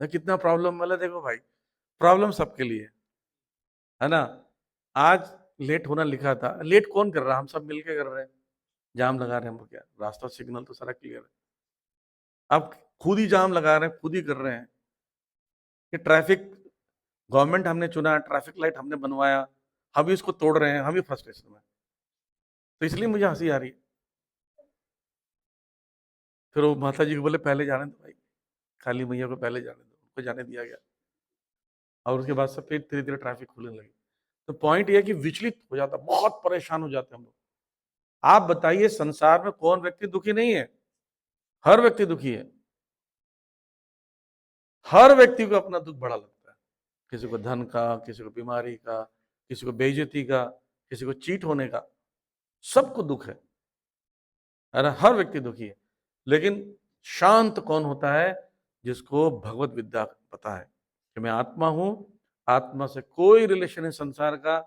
मैं कितना प्रॉब्लम वाला। देखो भाई, प्रॉब्लम सबके लिए है ना। आज लेट होना लिखा था, लेट कौन कर रहा है? हम सब मिलके कर रहे हैं, जाम लगा रहे हैं। हम क्या, रास्ता सिग्नल तो सारा क्लियर है, अब खुद ही जाम लगा रहे हैं, खुद ही कर रहे हैं। कि ट्रैफिक गवर्नमेंट हमने चुना, ट्रैफिक लाइट हमने बनवाया, हम भी इसको तोड़ रहे हैं, हम ही फ्रस्ट्रेशन में। तो इसलिए मुझे हंसी आ रही है। फिर वो माता जी को बोले पहले जाने दो भाई, काली मैया को पहले जाने दो, उनको जाने दिया गया। और उसके बाद से फिर धीरे धीरे ट्रैफिक खुलने लगी। तो पॉइंट ये है कि विचलित हो जाता, बहुत परेशान हो जाते हैं हम लोग। आप बताइए, संसार में कौन व्यक्ति दुखी नहीं है? हर व्यक्ति दुखी है। हर व्यक्ति को अपना दुख बड़ा लगता है, किसी को धन का, किसी को बीमारी का, किसी को बेइज्जती का, किसी को चीट होने का, सबको दुख है। अरे हर व्यक्ति दुखी है। लेकिन शांत कौन होता है? जिसको भगवत विद्या पता है कि मैं आत्मा हूं, आत्मा से कोई रिलेशन है संसार का।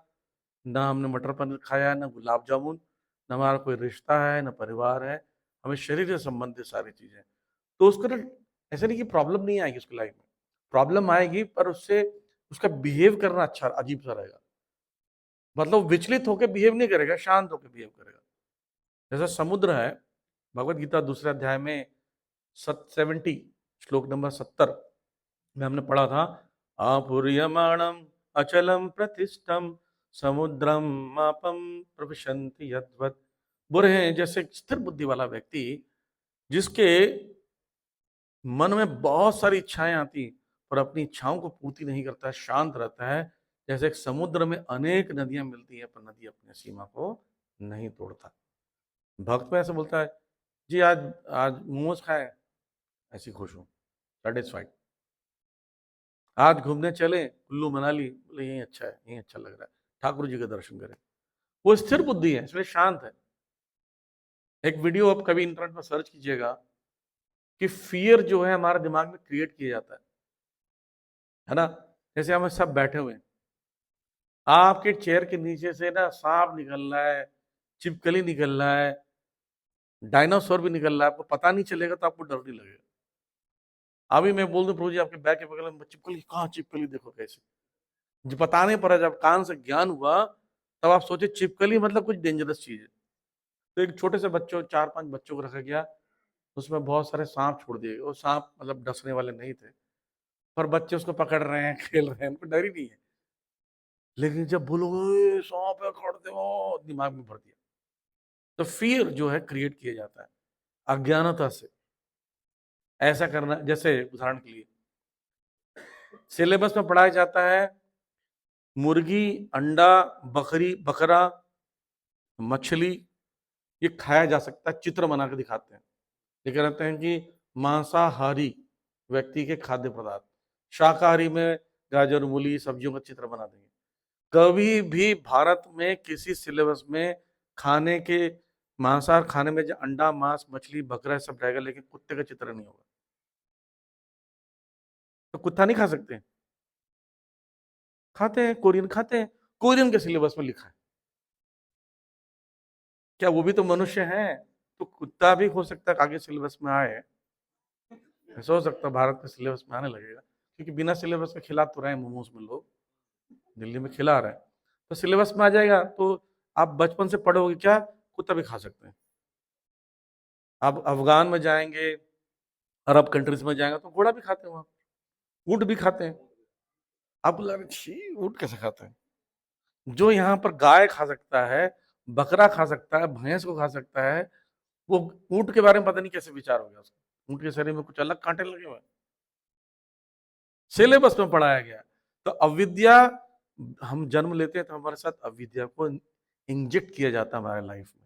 ना हमने मटर पनीर खाया है, ना गुलाब जामुन, ना हमारा कोई रिश्ता है, ना परिवार है, हमें शरीर से संबंधित सारी चीजें। तो उसको ना, ऐसा नहीं कि प्रॉब्लम नहीं आएगी उसकी लाइफ में, प्रॉब्लम आएगी, पर उससे उसका बिहेव करना अच्छा अजीब सा रहेगा। मतलब विचलित होकर बिहेव नहीं करेगा, शांत होकर बिहेव करेगा। जैसा समुद्र है, भगवत गीता दूसरे अध्याय में 70 श्लोक नंबर 70 में हमने पढ़ा था, आपूर्यमाणम अचलम प्रतिष्ठम समुद्रम मापम प्रविशन्ति यद्वत्। बुरे हैं जैसे स्थिर बुद्धि वाला व्यक्ति, जिसके मन में बहुत सारी इच्छाएं आती, पर अपनी इच्छाओं को पूर्ति नहीं करता है, शांत रहता है। जैसे एक समुद्र में अनेक नदियां मिलती है, पर नदी अपनी सीमा को नहीं तोड़ता। भक्त में ऐसे बोलता है, जी आज आज मोमोज खाए, ऐसी खुश हूँ, सेटिस्फाइड। आज घूमने चले कुल्लू मनाली, बोले यही अच्छा है, यही अच्छा लग रहा है, ठाकुर जी के दर्शन करें। वो स्थिर बुद्धि है, इसलिए शांत है। एक वीडियो आप कभी इंटरनेट पर सर्च कीजिएगा कि फियर जो है हमारे दिमाग में क्रिएट किया जाता है ना। जैसे हम सब बैठे हुए हैं, आपके चेयर के नीचे से ना सांप निकल रहा है, छिपकली निकल रहा है, डायनासोर भी निकल रहा है, आपको पता नहीं चलेगा तो आपको डर नहीं लगेगा। अभी मैं बोल दूं प्रभु जी आपके बैग के बगल में छिपकली, कहाँ छिपकली, देखो कैसे, जो पता नहीं पड़ा। जब कान से ज्ञान हुआ तब आप सोचे छिपकली मतलब कुछ डेंजरस चीज है। तो एक छोटे से बच्चों, 4 5 बच्चों को रखा गया, उसमें बहुत सारे सांप छोड़ दिए। वो सांप मतलब डसने वाले नहीं थे, पर बच्चे उसको पकड़ रहे हैं, खेल रहे हैं, उनको डर ही नहीं है। लेकिन जब बोलो सांप है, खड़ते हो, दिमाग में भर दिया। तो फियर जो है क्रिएट किया जाता है अज्ञानता से। ऐसा करना, जैसे उदाहरण के लिए सिलेबस में पढ़ाया जाता है, मुर्गी, अंडा, बकरी, बकरा, मछली, ये खाया जा सकता है, चित्र बना के दिखाते हैं। ये कहते हैं कि मांसाहारी व्यक्ति के खाद्य पदार्थ, शाकाहारी में गाजर, मूली, सब्जियों का चित्र बना देंगे। कभी भी भारत में किसी सिलेबस में खाने के, मांसाहार खाने में जो अंडा, मांस, मछली, बकरा सब रहेगा, लेकिन कुत्ते का चित्र नहीं होगा। तो कुत्ता नहीं खा सकते? खाते हैं, कोरियन खाते हैं, कोरियन के सिलेबस में लिखा है। क्या वो भी तो मनुष्य है? तो कुत्ता भी हो सकता है आगे सिलेबस में आए, ऐसा हो सकता है भारत के सिलेबस में आने लगेगा, क्योंकि बिना सिलेबस के खिला तो रहे हैं मोमोज में लोग। दिल्ली में खिला रहे हैं, तो सिलेबस में आ जाएगा। तो आप बचपन से पढ़ोगे क्या, कुत्ता भी खा सकते हैं। आप अफगान में जाएंगे, अरब कंट्रीज में जाएंगे तो घोड़ा भी खाते हैं, वहां ऊंट भी खाते हैं। आपको लग रहा है छी ऊंट कैसे खाते हैं? जो यहाँ पर गाय खा सकता है, बकरा खा सकता है, भैंस को खा सकता है, वो ऊंट के बारे में पता नहीं कैसे विचार हो गया उसको। ऊंट के शरीर में कुछ अलग कांटे लगे हुए हैं, सिलेबस में पढ़ाया गया। तो अविद्या, हम जन्म लेते हैं तो हमारे साथ अविद्या को इंजेक्ट किया जाता है हमारे लाइफ में।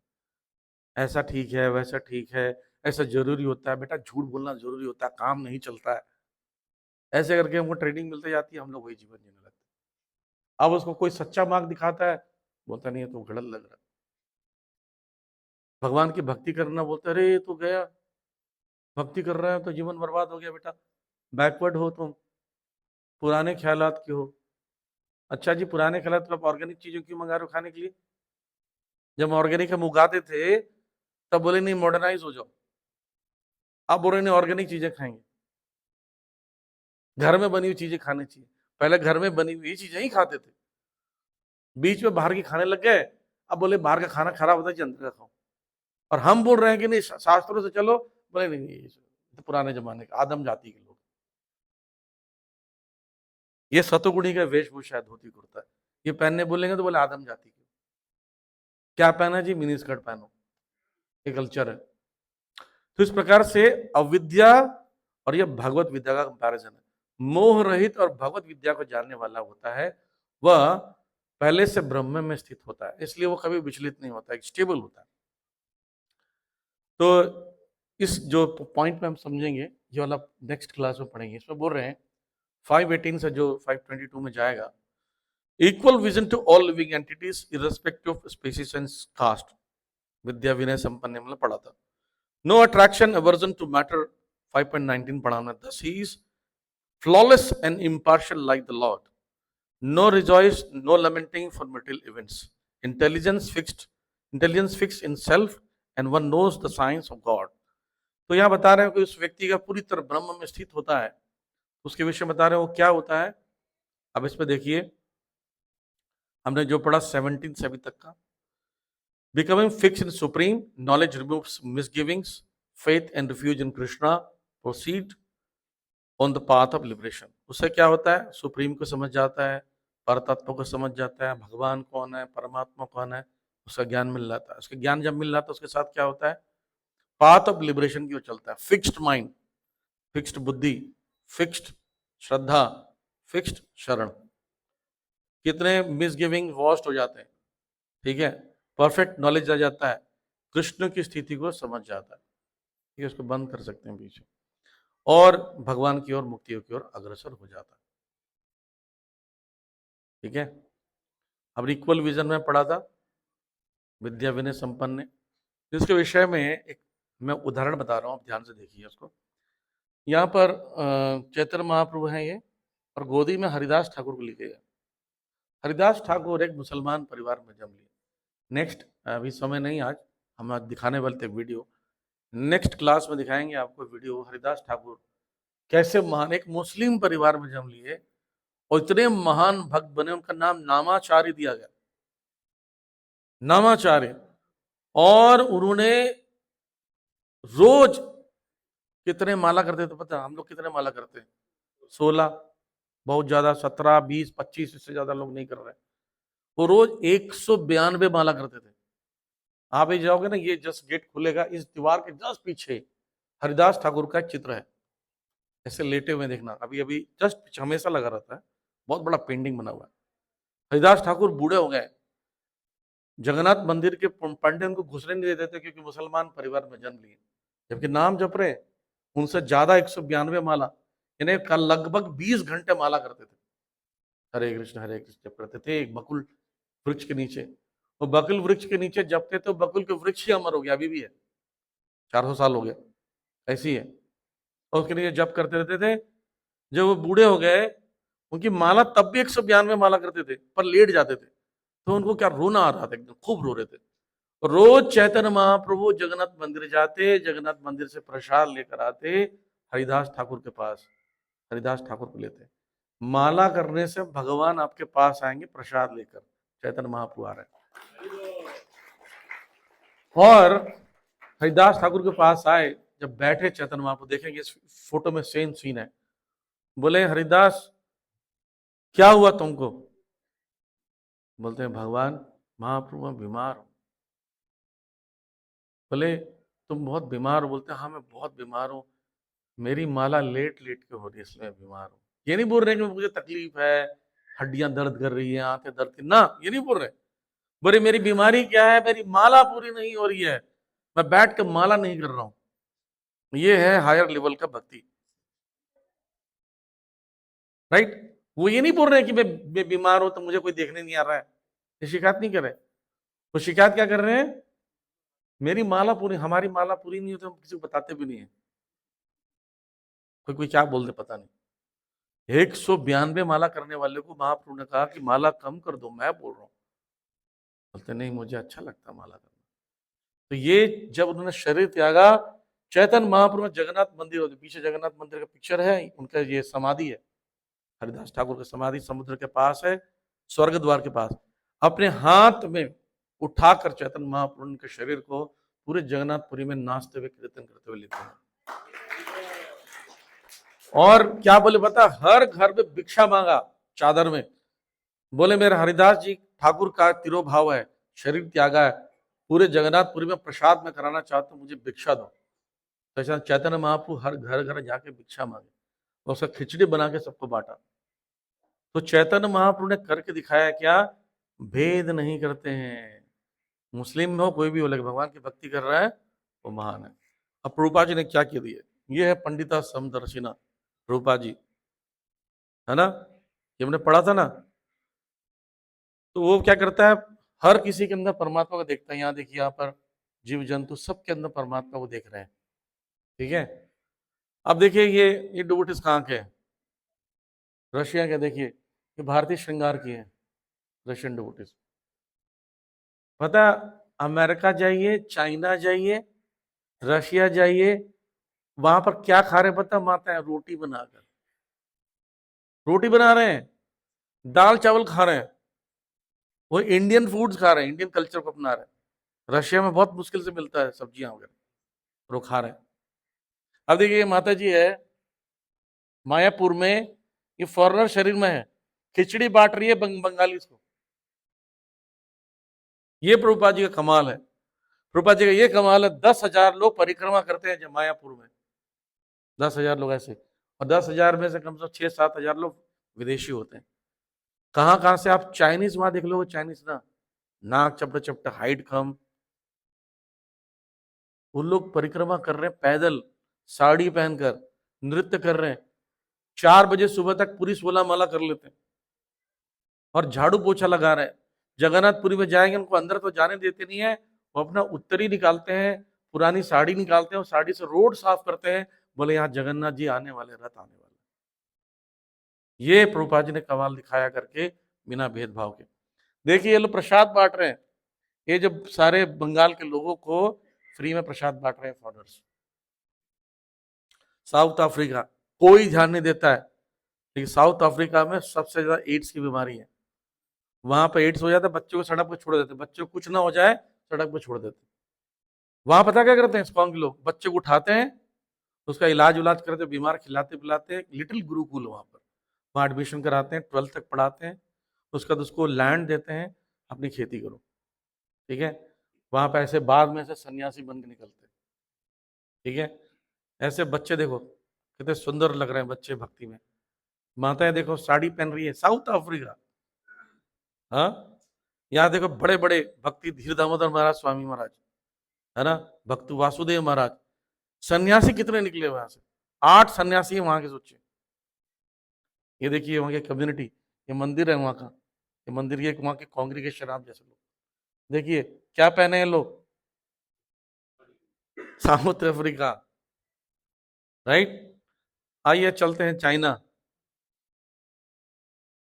ऐसा ठीक है, वैसा ठीक है, ऐसा जरूरी होता है, बेटा झूठ बोलना जरूरी होता है, काम नहीं चलता है। ऐसे करके हमको ट्रेनिंग मिलती जाती है, हम लोग वही जीवन जीने लगते हैं। अब उसको कोई सच्चा मार्ग दिखाता है, बोलता नहीं है तो गलत लग रहा है। भगवान की भक्ति करना, बोलते अरे ये तो गया, भक्ति कर रहे हो तो जीवन बर्बाद हो गया बेटा, बैकवर्ड हो तुम, पुराने ख्यालात के हो। अच्छा जी, पुराने ख्यालात तो आप ऑर्गेनिक चीजों क्यों मंगा रहे हो खाने के लिए? जब ऑर्गेनिक हम उगाते थे तब बोले नहीं मॉडर्नाइज हो जाओ, आप बोल रहे नहीं ऑर्गेनिक चीजें खाएंगे, घर में बनी हुई चीजें खानी चाहिए। पहले घर में बनी हुई चीजें ही खाते थे, बीच में बाहर की खाने लग गए। अब बोले बाहर का खाना खराब होता है, अंदर का खाओ। और हम बोल रहे हैं कि नहीं शास्त्रों से चलो, बोले नहीं नहीं, ये तो पुराने जमाने का आदम जाति के लोग, ये सतोगुणी का वेशभूषा है, धोती कुर्ता है, ये पहनने बोलेंगे तो बोले आदम जाति के। क्या पहना जी, मिनी स्कर्ट पहनो, ये कल्चर है। तो इस प्रकार से अविद्या और यह भगवत विद्या का कंपैरिजन है। मोह रहित और भगवत विद्या को जानने वाला होता है, वह पहले से ब्रह्म में स्थित होता है, इसलिए वो कभी विचलित नहीं होता, स्टेबल होता है। तो इस जो पॉइंट में हम समझेंगे, ये वाला नेक्स्ट क्लास में पढ़ेंगे। इसमें बोल रहे हैं 518 से जो 522 में जाएगा, equal vision to all living entities irrespective of species and caste, विद्या विनय संपन्न, मतलब पढ़ा था। No attraction aversion to matter 5.19 पढ़ाना। thus he is flawless and impartial like the Lord. No rejoice, no lamenting for material events. Intelligence fixed in self, and one knows the signs of God. तो यहाँ बता रहे हैं कि उस व्यक्ति का पूरी तरह ब्रह्म में स्थित होता है, उसके विषय बता रहे हैं वो क्या होता है। अब इस पे देखिए, हमने जो पढ़ा 17 से अभी तक का, becoming fixed in supreme knowledge removes misgivings, faith and refuge in Krishna, proceed on the path of liberation. उससे क्या होता है, सुप्रीम को समझ जाता है, परतत्व को समझ जाता है, भगवान कौन है, परमात्मा कौन है, उसका ज्ञान मिल जाता है। उसके ज्ञान जब मिल जाता है उसके साथ क्या होता है, पाथ ऑफ लिबरेशन की ओर चलता है। फिक्स्ड माइंड, फिक्स्ड बुद्धि, फिक्स्ड श्रद्धा, फिक्स्ड शरण, कितने मिसगिविंग वॉस्ट हो जाते हैं, ठीक है, परफेक्ट नॉलेज आ जाता है, कृष्ण की स्थिति को समझ जाता है, ठीक है, उसको बंद कर सकते हैं पीछे, और भगवान की ओर, मुक्ति की ओर अग्रसर हो जाता है। ठीक है, अब इक्वल विजन में पढ़ा था, विद्या विनय संपन्न है, जिसके विषय में एक मैं उदाहरण बता रहा हूं, आप ध्यान से देखिए उसको। यहाँ पर चैतन्य महाप्रभु हैं ये, और गोदी में हरिदास ठाकुर को लिखे गए। हरिदास ठाकुर एक मुसलमान परिवार में जन्म लिए। नेक्स्ट, अभी समय नहीं आज, हम आज दिखाने वाले थे वीडियो, नेक्स्ट क्लास में दिखाएंगे आपको वीडियो, हरिदास ठाकुर कैसे महान एक मुस्लिम परिवार में जन्म लिए और इतने महान भक्त बने, उनका नाम नामाचार्य दिया गया, नामाचार्य। और उन्होंने रोज कितने माला करते थे पता है? हम लोग कितने माला करते हैं? 16, बहुत ज्यादा 17, 20, 25, इससे ज्यादा लोग नहीं कर रहे। वो रोज 192 माला करते थे। आप ही जाओगे ना, ये जस्ट गेट खुलेगा, इस दीवार के जस्ट पीछे हरिदास ठाकुर का चित्र है, ऐसे लेटे हुए देखना, अभी अभी जस्ट पीछे हमेशा लगा रहता है, बहुत बड़ा पेंटिंग बना हुआ है। हरिदास ठाकुर बूढ़े हो गए, जगन्नाथ मंदिर के पंडित उनको घुसने नहीं देते थे, क्योंकि मुसलमान परिवार में जन्म लिए, जबकि नाम जप रहे, उनसे ज्यादा 192 माला, यानी लगभग 20 घंटे माला करते थे, हरे कृष्ण जप करते थे एक बकुल वृक्ष के नीचे। और बकुल वृक्ष के नीचे जपते थे, बकुल के वृक्ष ही अमर हो गया, अभी भी है, 400 साल हो गया, ऐसी है। और उसके नीचे जप करते रहते थे। जब वो बूढ़े हो गए, उनकी माला तब भी 192 माला करते थे, पर लेट जाते थे, तो उनको क्या रोना आ रहा था, एकदम खूब रो रहे थे। रोज चैतन्य महाप्रभु जगन्नाथ मंदिर जाते, जगन्नाथ मंदिर से प्रसाद लेकर आते, हरिदास ठाकुर के पास, हरिदास ठाकुर को लेते, माला करने से भगवान आपके पास आएंगे प्रसाद लेकर। चैतन्य महाप्रभु आ रहे हैं। और हरिदास ठाकुर के पास आए, जब बैठे चैतन्य महाप्रभु, देखेंगे इस फोटो में सेम सीन है। बोले हरिदास क्या हुआ तुमको? बोलते हैं भगवान महाप्रभु मैं बीमार हूं। बोले तुम बहुत बीमार हो? बोलते हैं हाँ मैं बहुत बीमार हूं, मेरी माला लेट लेट के हो रही है इसलिए बीमार हूं। ये नहीं बोल रहे कि मुझे तकलीफ है, हड्डियां दर्द कर रही है, आंखें दर्द कर, ना ये नहीं बोल रहे। बोले मेरी बीमारी क्या है? मेरी माला पूरी नहीं हो रही है, मैं बैठ के माला नहीं कर रहा हूं। ये है हायर लेवल का भक्ति, राइट। वो ये नहीं बोल रहे कि मैं बीमार हूं तो मुझे कोई देखने नहीं आ रहा है, ये शिकायत नहीं कर रहे। वो शिकायत क्या कर रहे हैं? मेरी माला पूरी, हमारी माला पूरी नहीं होती, हम किसी को बताते भी नहीं है। कोई कोई क्या बोल दे पता नहीं। 192 माला करने वाले को महाप्रभु ने कहा कि माला कम कर दो, मैं बोल रहा हूं। बोलते नहीं मुझे अच्छा लगता माला करना। तो ये जब उन्होंने शरीर त्यागा, चैतन्य महाप्रभु में जगन्नाथ मंदिर होते, पीछे जगन्नाथ मंदिर का पिक्चर है, उनका ये समाधि है, हरिदास ठाकुर की समाधि समुद्र के पास है, स्वर्ग द्वार के पास। अपने हाथ में उठाकर चैतन्य महाप्रभु के शरीर को पूरे जगन्नाथपुरी में नाचते हुए कीर्तन करते हुए लेते हैं। और क्या बोले पता, हर घर में भिक्षा मांगा चादर में। बोले मेरे हरिदास जी ठाकुर का तिरोभाव है, शरीर त्यागा है, पूरे जगन्नाथपुरी में प्रसाद में कराना चाहता हूं, मुझे भिक्षा दो। तो ऐसा चैतन्य महाप्रभु हर घर घर जाके भिक्षा मांगे और उसका खिचड़ी बना के सबको बांटा। तो चैतन्य महाप्रभु ने करके दिखाया क्या? भेद नहीं करते हैं, मुस्लिम हो कोई भी हो, लेकिन भगवान की भक्ति कर रहा है वो महान है। अब प्रभुपाद जी ने क्या किया दिया, ये है पंडिता समदर्शिना प्रभुपाद जी, है ना, ये हमने पढ़ा था ना। तो वो क्या करता है, हर किसी के अंदर परमात्मा को देखता है। यहाँ देखिए, यहाँ पर जीव जंतु सबके अंदर परमात्मा को देख रहे हैं, ठीक है। अब देखिए ये डिवोटीज कहाँ के हैं? रशिया के। देखिए ये भारतीय श्रृंगार की है, रशियन डिवोटीज। पता, अमेरिका जाइए, चाइना जाइए, रशिया जाइए, वहां पर क्या खा रहे पता? माता है रोटी बनाकर, रोटी बना रहे हैं, दाल चावल खा रहे हैं, वो इंडियन फूड्स खा रहे हैं, इंडियन कल्चर को अपना रहे हैं। रशिया में बहुत मुश्किल से मिलता है सब्जियां वगैरह, वो खा रहे हैं। अब देखिए माता जी है मायापुर में, ये फॉरेनर शरीर में है, खिचड़ी बांट रही है बंगाली को। ये प्रभुपाद जी का कमाल है। प्रभुपाद जी का ये कमाल है, 10,000 लोग परिक्रमा करते हैं मायापुर में, 10,000 लोग ऐसे, और 10,000 में से कम से कम 6-7 हजार लोग विदेशी होते हैं। कहाँ कहाँ से? आप चाइनीज वहां देख लो, चाइनीज ना, नाक चपटा चपटा, हाइट कम, वो लोग परिक्रमा कर रहे हैं पैदल, साड़ी पहनकर, नृत्य कर रहे हैं। 4 बजे सुबह तक पूरी 16 माला कर लेते हैं और झाड़ू पोछा लगा रहे हैं। जगन्नाथपुरी में जाएंगे, उनको अंदर तो जाने देते नहीं है, वो अपना उत्तरी निकालते हैं, पुरानी साड़ी निकालते हैं और साड़ी से रोड साफ करते हैं। बोले यहाँ जगन्नाथ जी आने वाले, रथ आने वाले। ये प्रभुपाद जी ने कमाल दिखाया करके, बिना भेदभाव के। देखिए ये लोग प्रसाद बांट रहे हैं, ये जब सारे बंगाल के लोगों को फ्री में प्रसाद बांट रहे हैं फॉरेनर्स। साउथ अफ्रीका कोई ध्यान नहीं देता है, लेकिन साउथ अफ्रीका में सबसे ज्यादा एड्स की बीमारी है। वहां पर एड्स हो जाता है, बच्चों को सड़क पर छोड़ देते, बच्चों को कुछ ना हो जाए सड़क पर छोड़ देते। वहां पता क्या करते हैं स्कॉन के लोग? बच्चे को उठाते हैं, उसका इलाज उलाज करते, बीमार खिलाते पिलाते हैं। लिटिल गुरुकुल वहां पर, वहां एडमिशन कराते हैं, 12th तक पढ़ाते हैं, उसके बाद उसको लैंड देते हैं, अपनी खेती करो, ठीक है। वहां पर ऐसे बाद में ऐसे सन्यासी बन के निकलते हैं, ठीक है। ऐसे बच्चे देखो कितने सुंदर लग रहे हैं बच्चे भक्ति में। माताएं देखो साड़ी पहन रही है, साउथ अफ्रीका। हाँ, यहाँ देखो बड़े बड़े भक्ति, धीर दामोदर महाराज स्वामी महाराज, है ना, भक्त वासुदेव महाराज, सन्यासी कितने निकले वहां से, 8 सन्यासी है वहां के, सोचिए। ये देखिए वहां की कम्युनिटी, ये मंदिर है वहां का, ये मंदिर, ये वहां के कांग्रीगेशन आप जैसे लोग देखिए क्या पहने हैं लोग, साउथ अफ्रीका, राइट। आइए चलते हैं चाइना।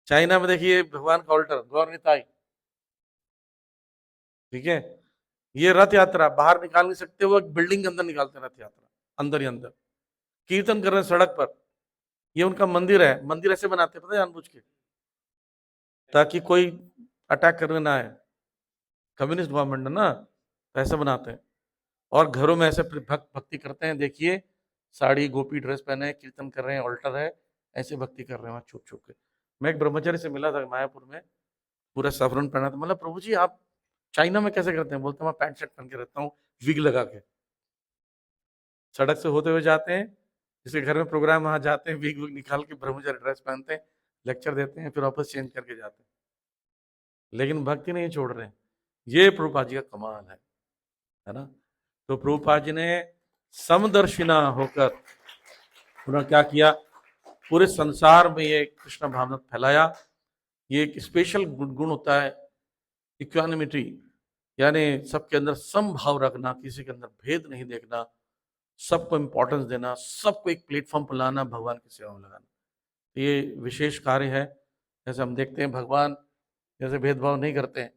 चाइना में देखिए भगवान का ऑल्टर गौर निताई, ठीक है। ये रथ यात्रा बाहर निकाल नहीं सकते, वो बिल्डिंग के अंदर निकालते हैं रथ यात्रा, अंदर ही अंदर कीर्तन कर रहे हैं सड़क पर। ये उनका मंदिर है, मंदिर ऐसे बनाते हैं पता है, जानबूझ के, ताकि कोई अटैक करने ना आए। कम्युनिस्ट गवर्नमेंट है ना, तो ऐसे बनाते हैं। और घरों में ऐसे भक्ति करते हैं, देखिए साड़ी गोपी ड्रेस पहने हैं, कीर्तन कर रहे हैं, ऑल्टर है, ऐसे भक्ति कर रहे हैं वहाँ छुप छुप के। मैं एक ब्रह्मचारी से मिला था मायापुर में, पूरा सफरन पहना था। मतलब प्रभु जी आप चाइना में कैसे करते हैं? बोलते हैं मैं पैंट शर्ट पहन के रहता हूँ, विग लगा के। सड़क से होते हुए जाते हैं, जिसके घर में प्रोग्राम, वहां जाते हैं, विग विग निकाल के ब्रह्मचारी ड्रेस पहनते हैं, लेक्चर देते हैं, फिर वापस चेंज करके जाते हैं। लेकिन भक्ति नहीं छोड़ रहे हैं। ये प्रभुपाद जी का कमाल है ना। तो प्रभुपाद जी ने समदर्शिना होकर उन्होंने क्या किया, पूरे संसार में ये कृष्ण भावना फैलाया। ये एक स्पेशल गुण होता है इक्वानिमिटी, यानी सबके अंदर समभाव रखना, किसी के अंदर भेद नहीं देखना, सबको इंपॉर्टेंस देना, सबको एक प्लेटफॉर्म पर लाना, भगवान की सेवा में लगाना। तो ये विशेष कार्य है। जैसे हम देखते हैं भगवान जैसे भेदभाव नहीं करते हैं,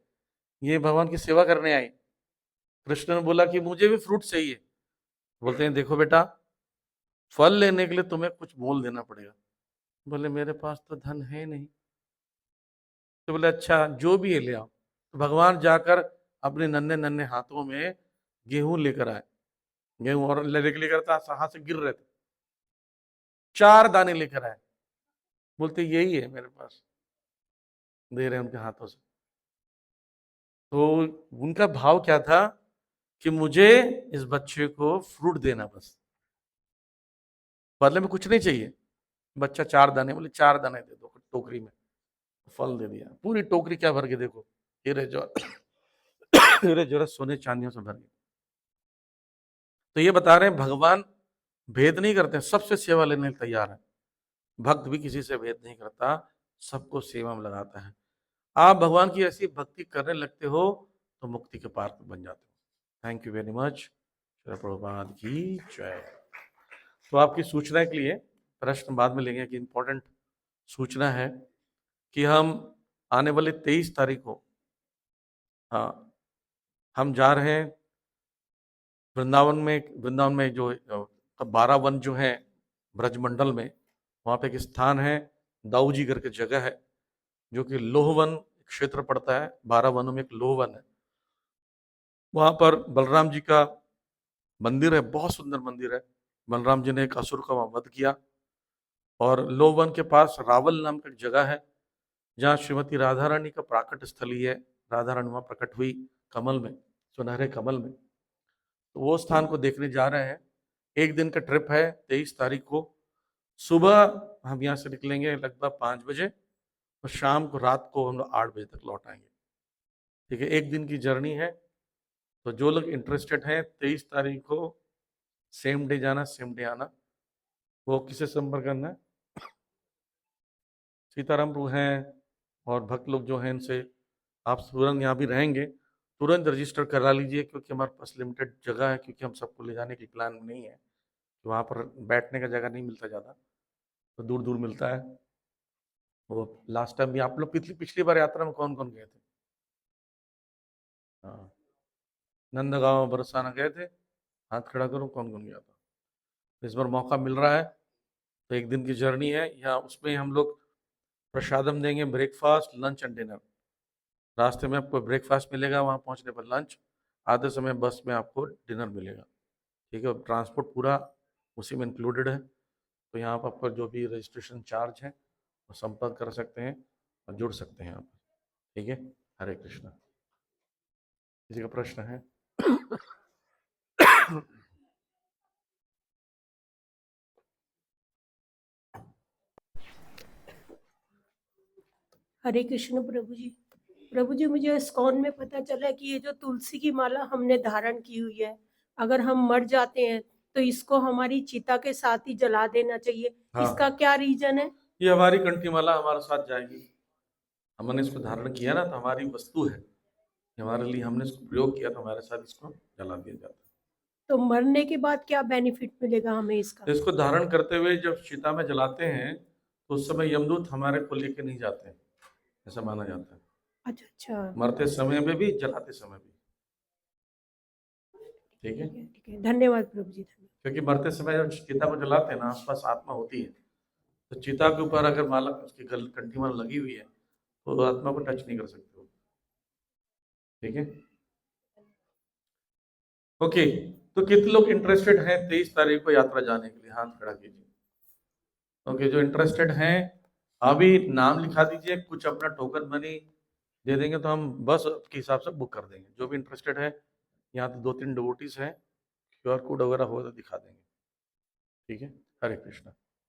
ये भगवान की सेवा करने आए। कृष्ण ने बोला कि मुझे भी फ्रूट चाहिए। बोलते हैं देखो बेटा, फल लेने के लिए तुम्हें कुछ मोल देना पड़ेगा। बोले मेरे पास तो धन है नहीं। तो बोले अच्छा जो भी है ले आओ। तो भगवान जाकर अपने नन्हे नन्हे हाथों में गेहूं लेकर आए। गेहूं और लेकर था, हाथ से गिर रहे थे, 4 दाने लेकर आए। बोलते यही है मेरे पास, दे रहे हैं उनके हाथों से। तो उनका भाव क्या था कि मुझे इस बच्चे को फ्रूट देना, बस बदले में कुछ नहीं चाहिए। बच्चा 4 दाने, बोले 4 दाने दे दो टोकरी में। फल दे दिया, पूरी टोकरी क्या भर के, देखो हीरे जो हीरे जरा सोने चांदियों से भर गई। तो ये बता रहे हैं भगवान भेद नहीं करते, सबसे सेवा लेने तैयार है। भक्त भी किसी से भेद नहीं करता, सबको सेवा में लगाता है। आप भगवान की ऐसी भक्ति करने लगते हो तो मुक्ति के पार बन जाते हो। Thank you very much. Shri Prabhupada की जय। तो आपकी सूचना के लिए प्रश्न बाद में लेंगे कि इंपॉर्टेंट सूचना है कि हम आने वाले 23 तारीख को, हाँ, हम जा रहे हैं वृंदावन में जो 12 वन जो है ब्रजमंडल में, वहाँ पे एक स्थान है, दाऊ जी करके जगह है, जो कि लोहवन क्षेत्र पड़ता है। 12 वनों में एक लोहवन है। वहाँ पर बलराम जी का मंदिर है, बहुत सुंदर मंदिर है। बलराम जी ने एक असुर का वहाँ वध किया। और लोहवन के पास रावल नाम का एक जगह है, जहाँ श्रीमती राधा रानी का प्राकट स्थली है। राधा रानी वहाँ प्रकट हुई कमल में, सुनहरे कमल में। तो वो स्थान को देखने जा रहे हैं। एक दिन का ट्रिप है। 23 तारीख को सुबह हम यहाँ से निकलेंगे लगभग 5 बजे, और शाम को रात को हम लोग 8 बजे तक लौट आएंगे। ठीक है, एक दिन की जर्नी है। तो जो लोग इंटरेस्टेड हैं 23 तारीख को सेम डे जाना, सेम डे आना, वो किसे संपर्क करना है? सीताराम प्रभु हैं और भक्त लोग जो हैं इनसे आप तुरंत यहाँ भी रहेंगे, तुरंत रजिस्टर करा लीजिए, क्योंकि हमारे पास लिमिटेड जगह है, क्योंकि हम सबको ले जाने की प्लान नहीं है। तो वहाँ पर बैठने का जगह नहीं मिलता ज़्यादा, तो दूर दूर मिलता है। वो लास्ट टाइम भी आप लोग पिछली पिछली बार यात्रा में कौन कौन गए थे? हाँ, नंदगांव बरसाना गए थे? हाथ खड़ा करो कौन कौन गया था। इस बार मौका मिल रहा है, तो एक दिन की जर्नी है यहाँ, उसमें हम लोग प्रसादम देंगे, ब्रेकफास्ट लंच एंड डिनर। रास्ते में आपको ब्रेकफास्ट मिलेगा, वहाँ पहुँचने पर लंच, आधे समय बस में आपको डिनर मिलेगा। ठीक है, ट्रांसपोर्ट पूरा उसी में इंक्लूडेड है। तो यहाँ पर आपका जो भी रजिस्ट्रेशन चार्ज है वो संपर्क कर सकते हैं और जुड़ सकते हैं आप। ठीक है, हरे कृष्णा। किसी का प्रश्न है? हरे कृष्ण प्रभु जी। प्रभु जी, मुझे इस्कॉन में पता चला कि ये जो तुलसी की माला हमने धारण की हुई है, अगर हम मर जाते हैं तो इसको हमारी चिता के साथ ही जला देना चाहिए। हाँ, इसका क्या रीजन है? ये हमारी कंठी माला हमारे साथ जाएगी। हमने इसको धारण किया ना, तो हमारी वस्तु है, हमारे लिए हमने इसको प्रयोग किया, तो हमारे साथ इसको जला दिया जाता है। तो मरने के बाद क्या बेनिफिट मिलेगा हमें इसका? तो इसको धारण करते हुए जब चिता में जलाते हैं, तो उस समय यमदूत हमारे को लेके नहीं जाते हैं, ऐसा माना जाता है। अच्छा अच्छा, मरते समय में भी, जलाते समय भी। ठीक है, ठीक है, धन्यवाद प्रभु जी, धन्यवाद। क्योंकि मरते समय जब चिता को जलाते हैं ना, आसपास आत्मा होती है, तो चिता के ऊपर अगर माला उसकी कंठी माला लगी हुई है तो आत्मा को टच नहीं कर सकते हो। ठीक है, ओके। तो कितने लोग इंटरेस्टेड हैं 23 तारीख को यात्रा जाने के लिए? हाथ खड़ा कीजिए। ओके, जो इंटरेस्टेड हैं अभी नाम लिखा दीजिए, कुछ अपना टोकन मनी दे देंगे तो हम बस के हिसाब से बुक कर देंगे। जो भी इंटरेस्टेड है, यहाँ तो 2-3 डिवोटीज हैं, QR कोड वगैरह होगा तो दिखा देंगे। ठीक है, हरे कृष्णा।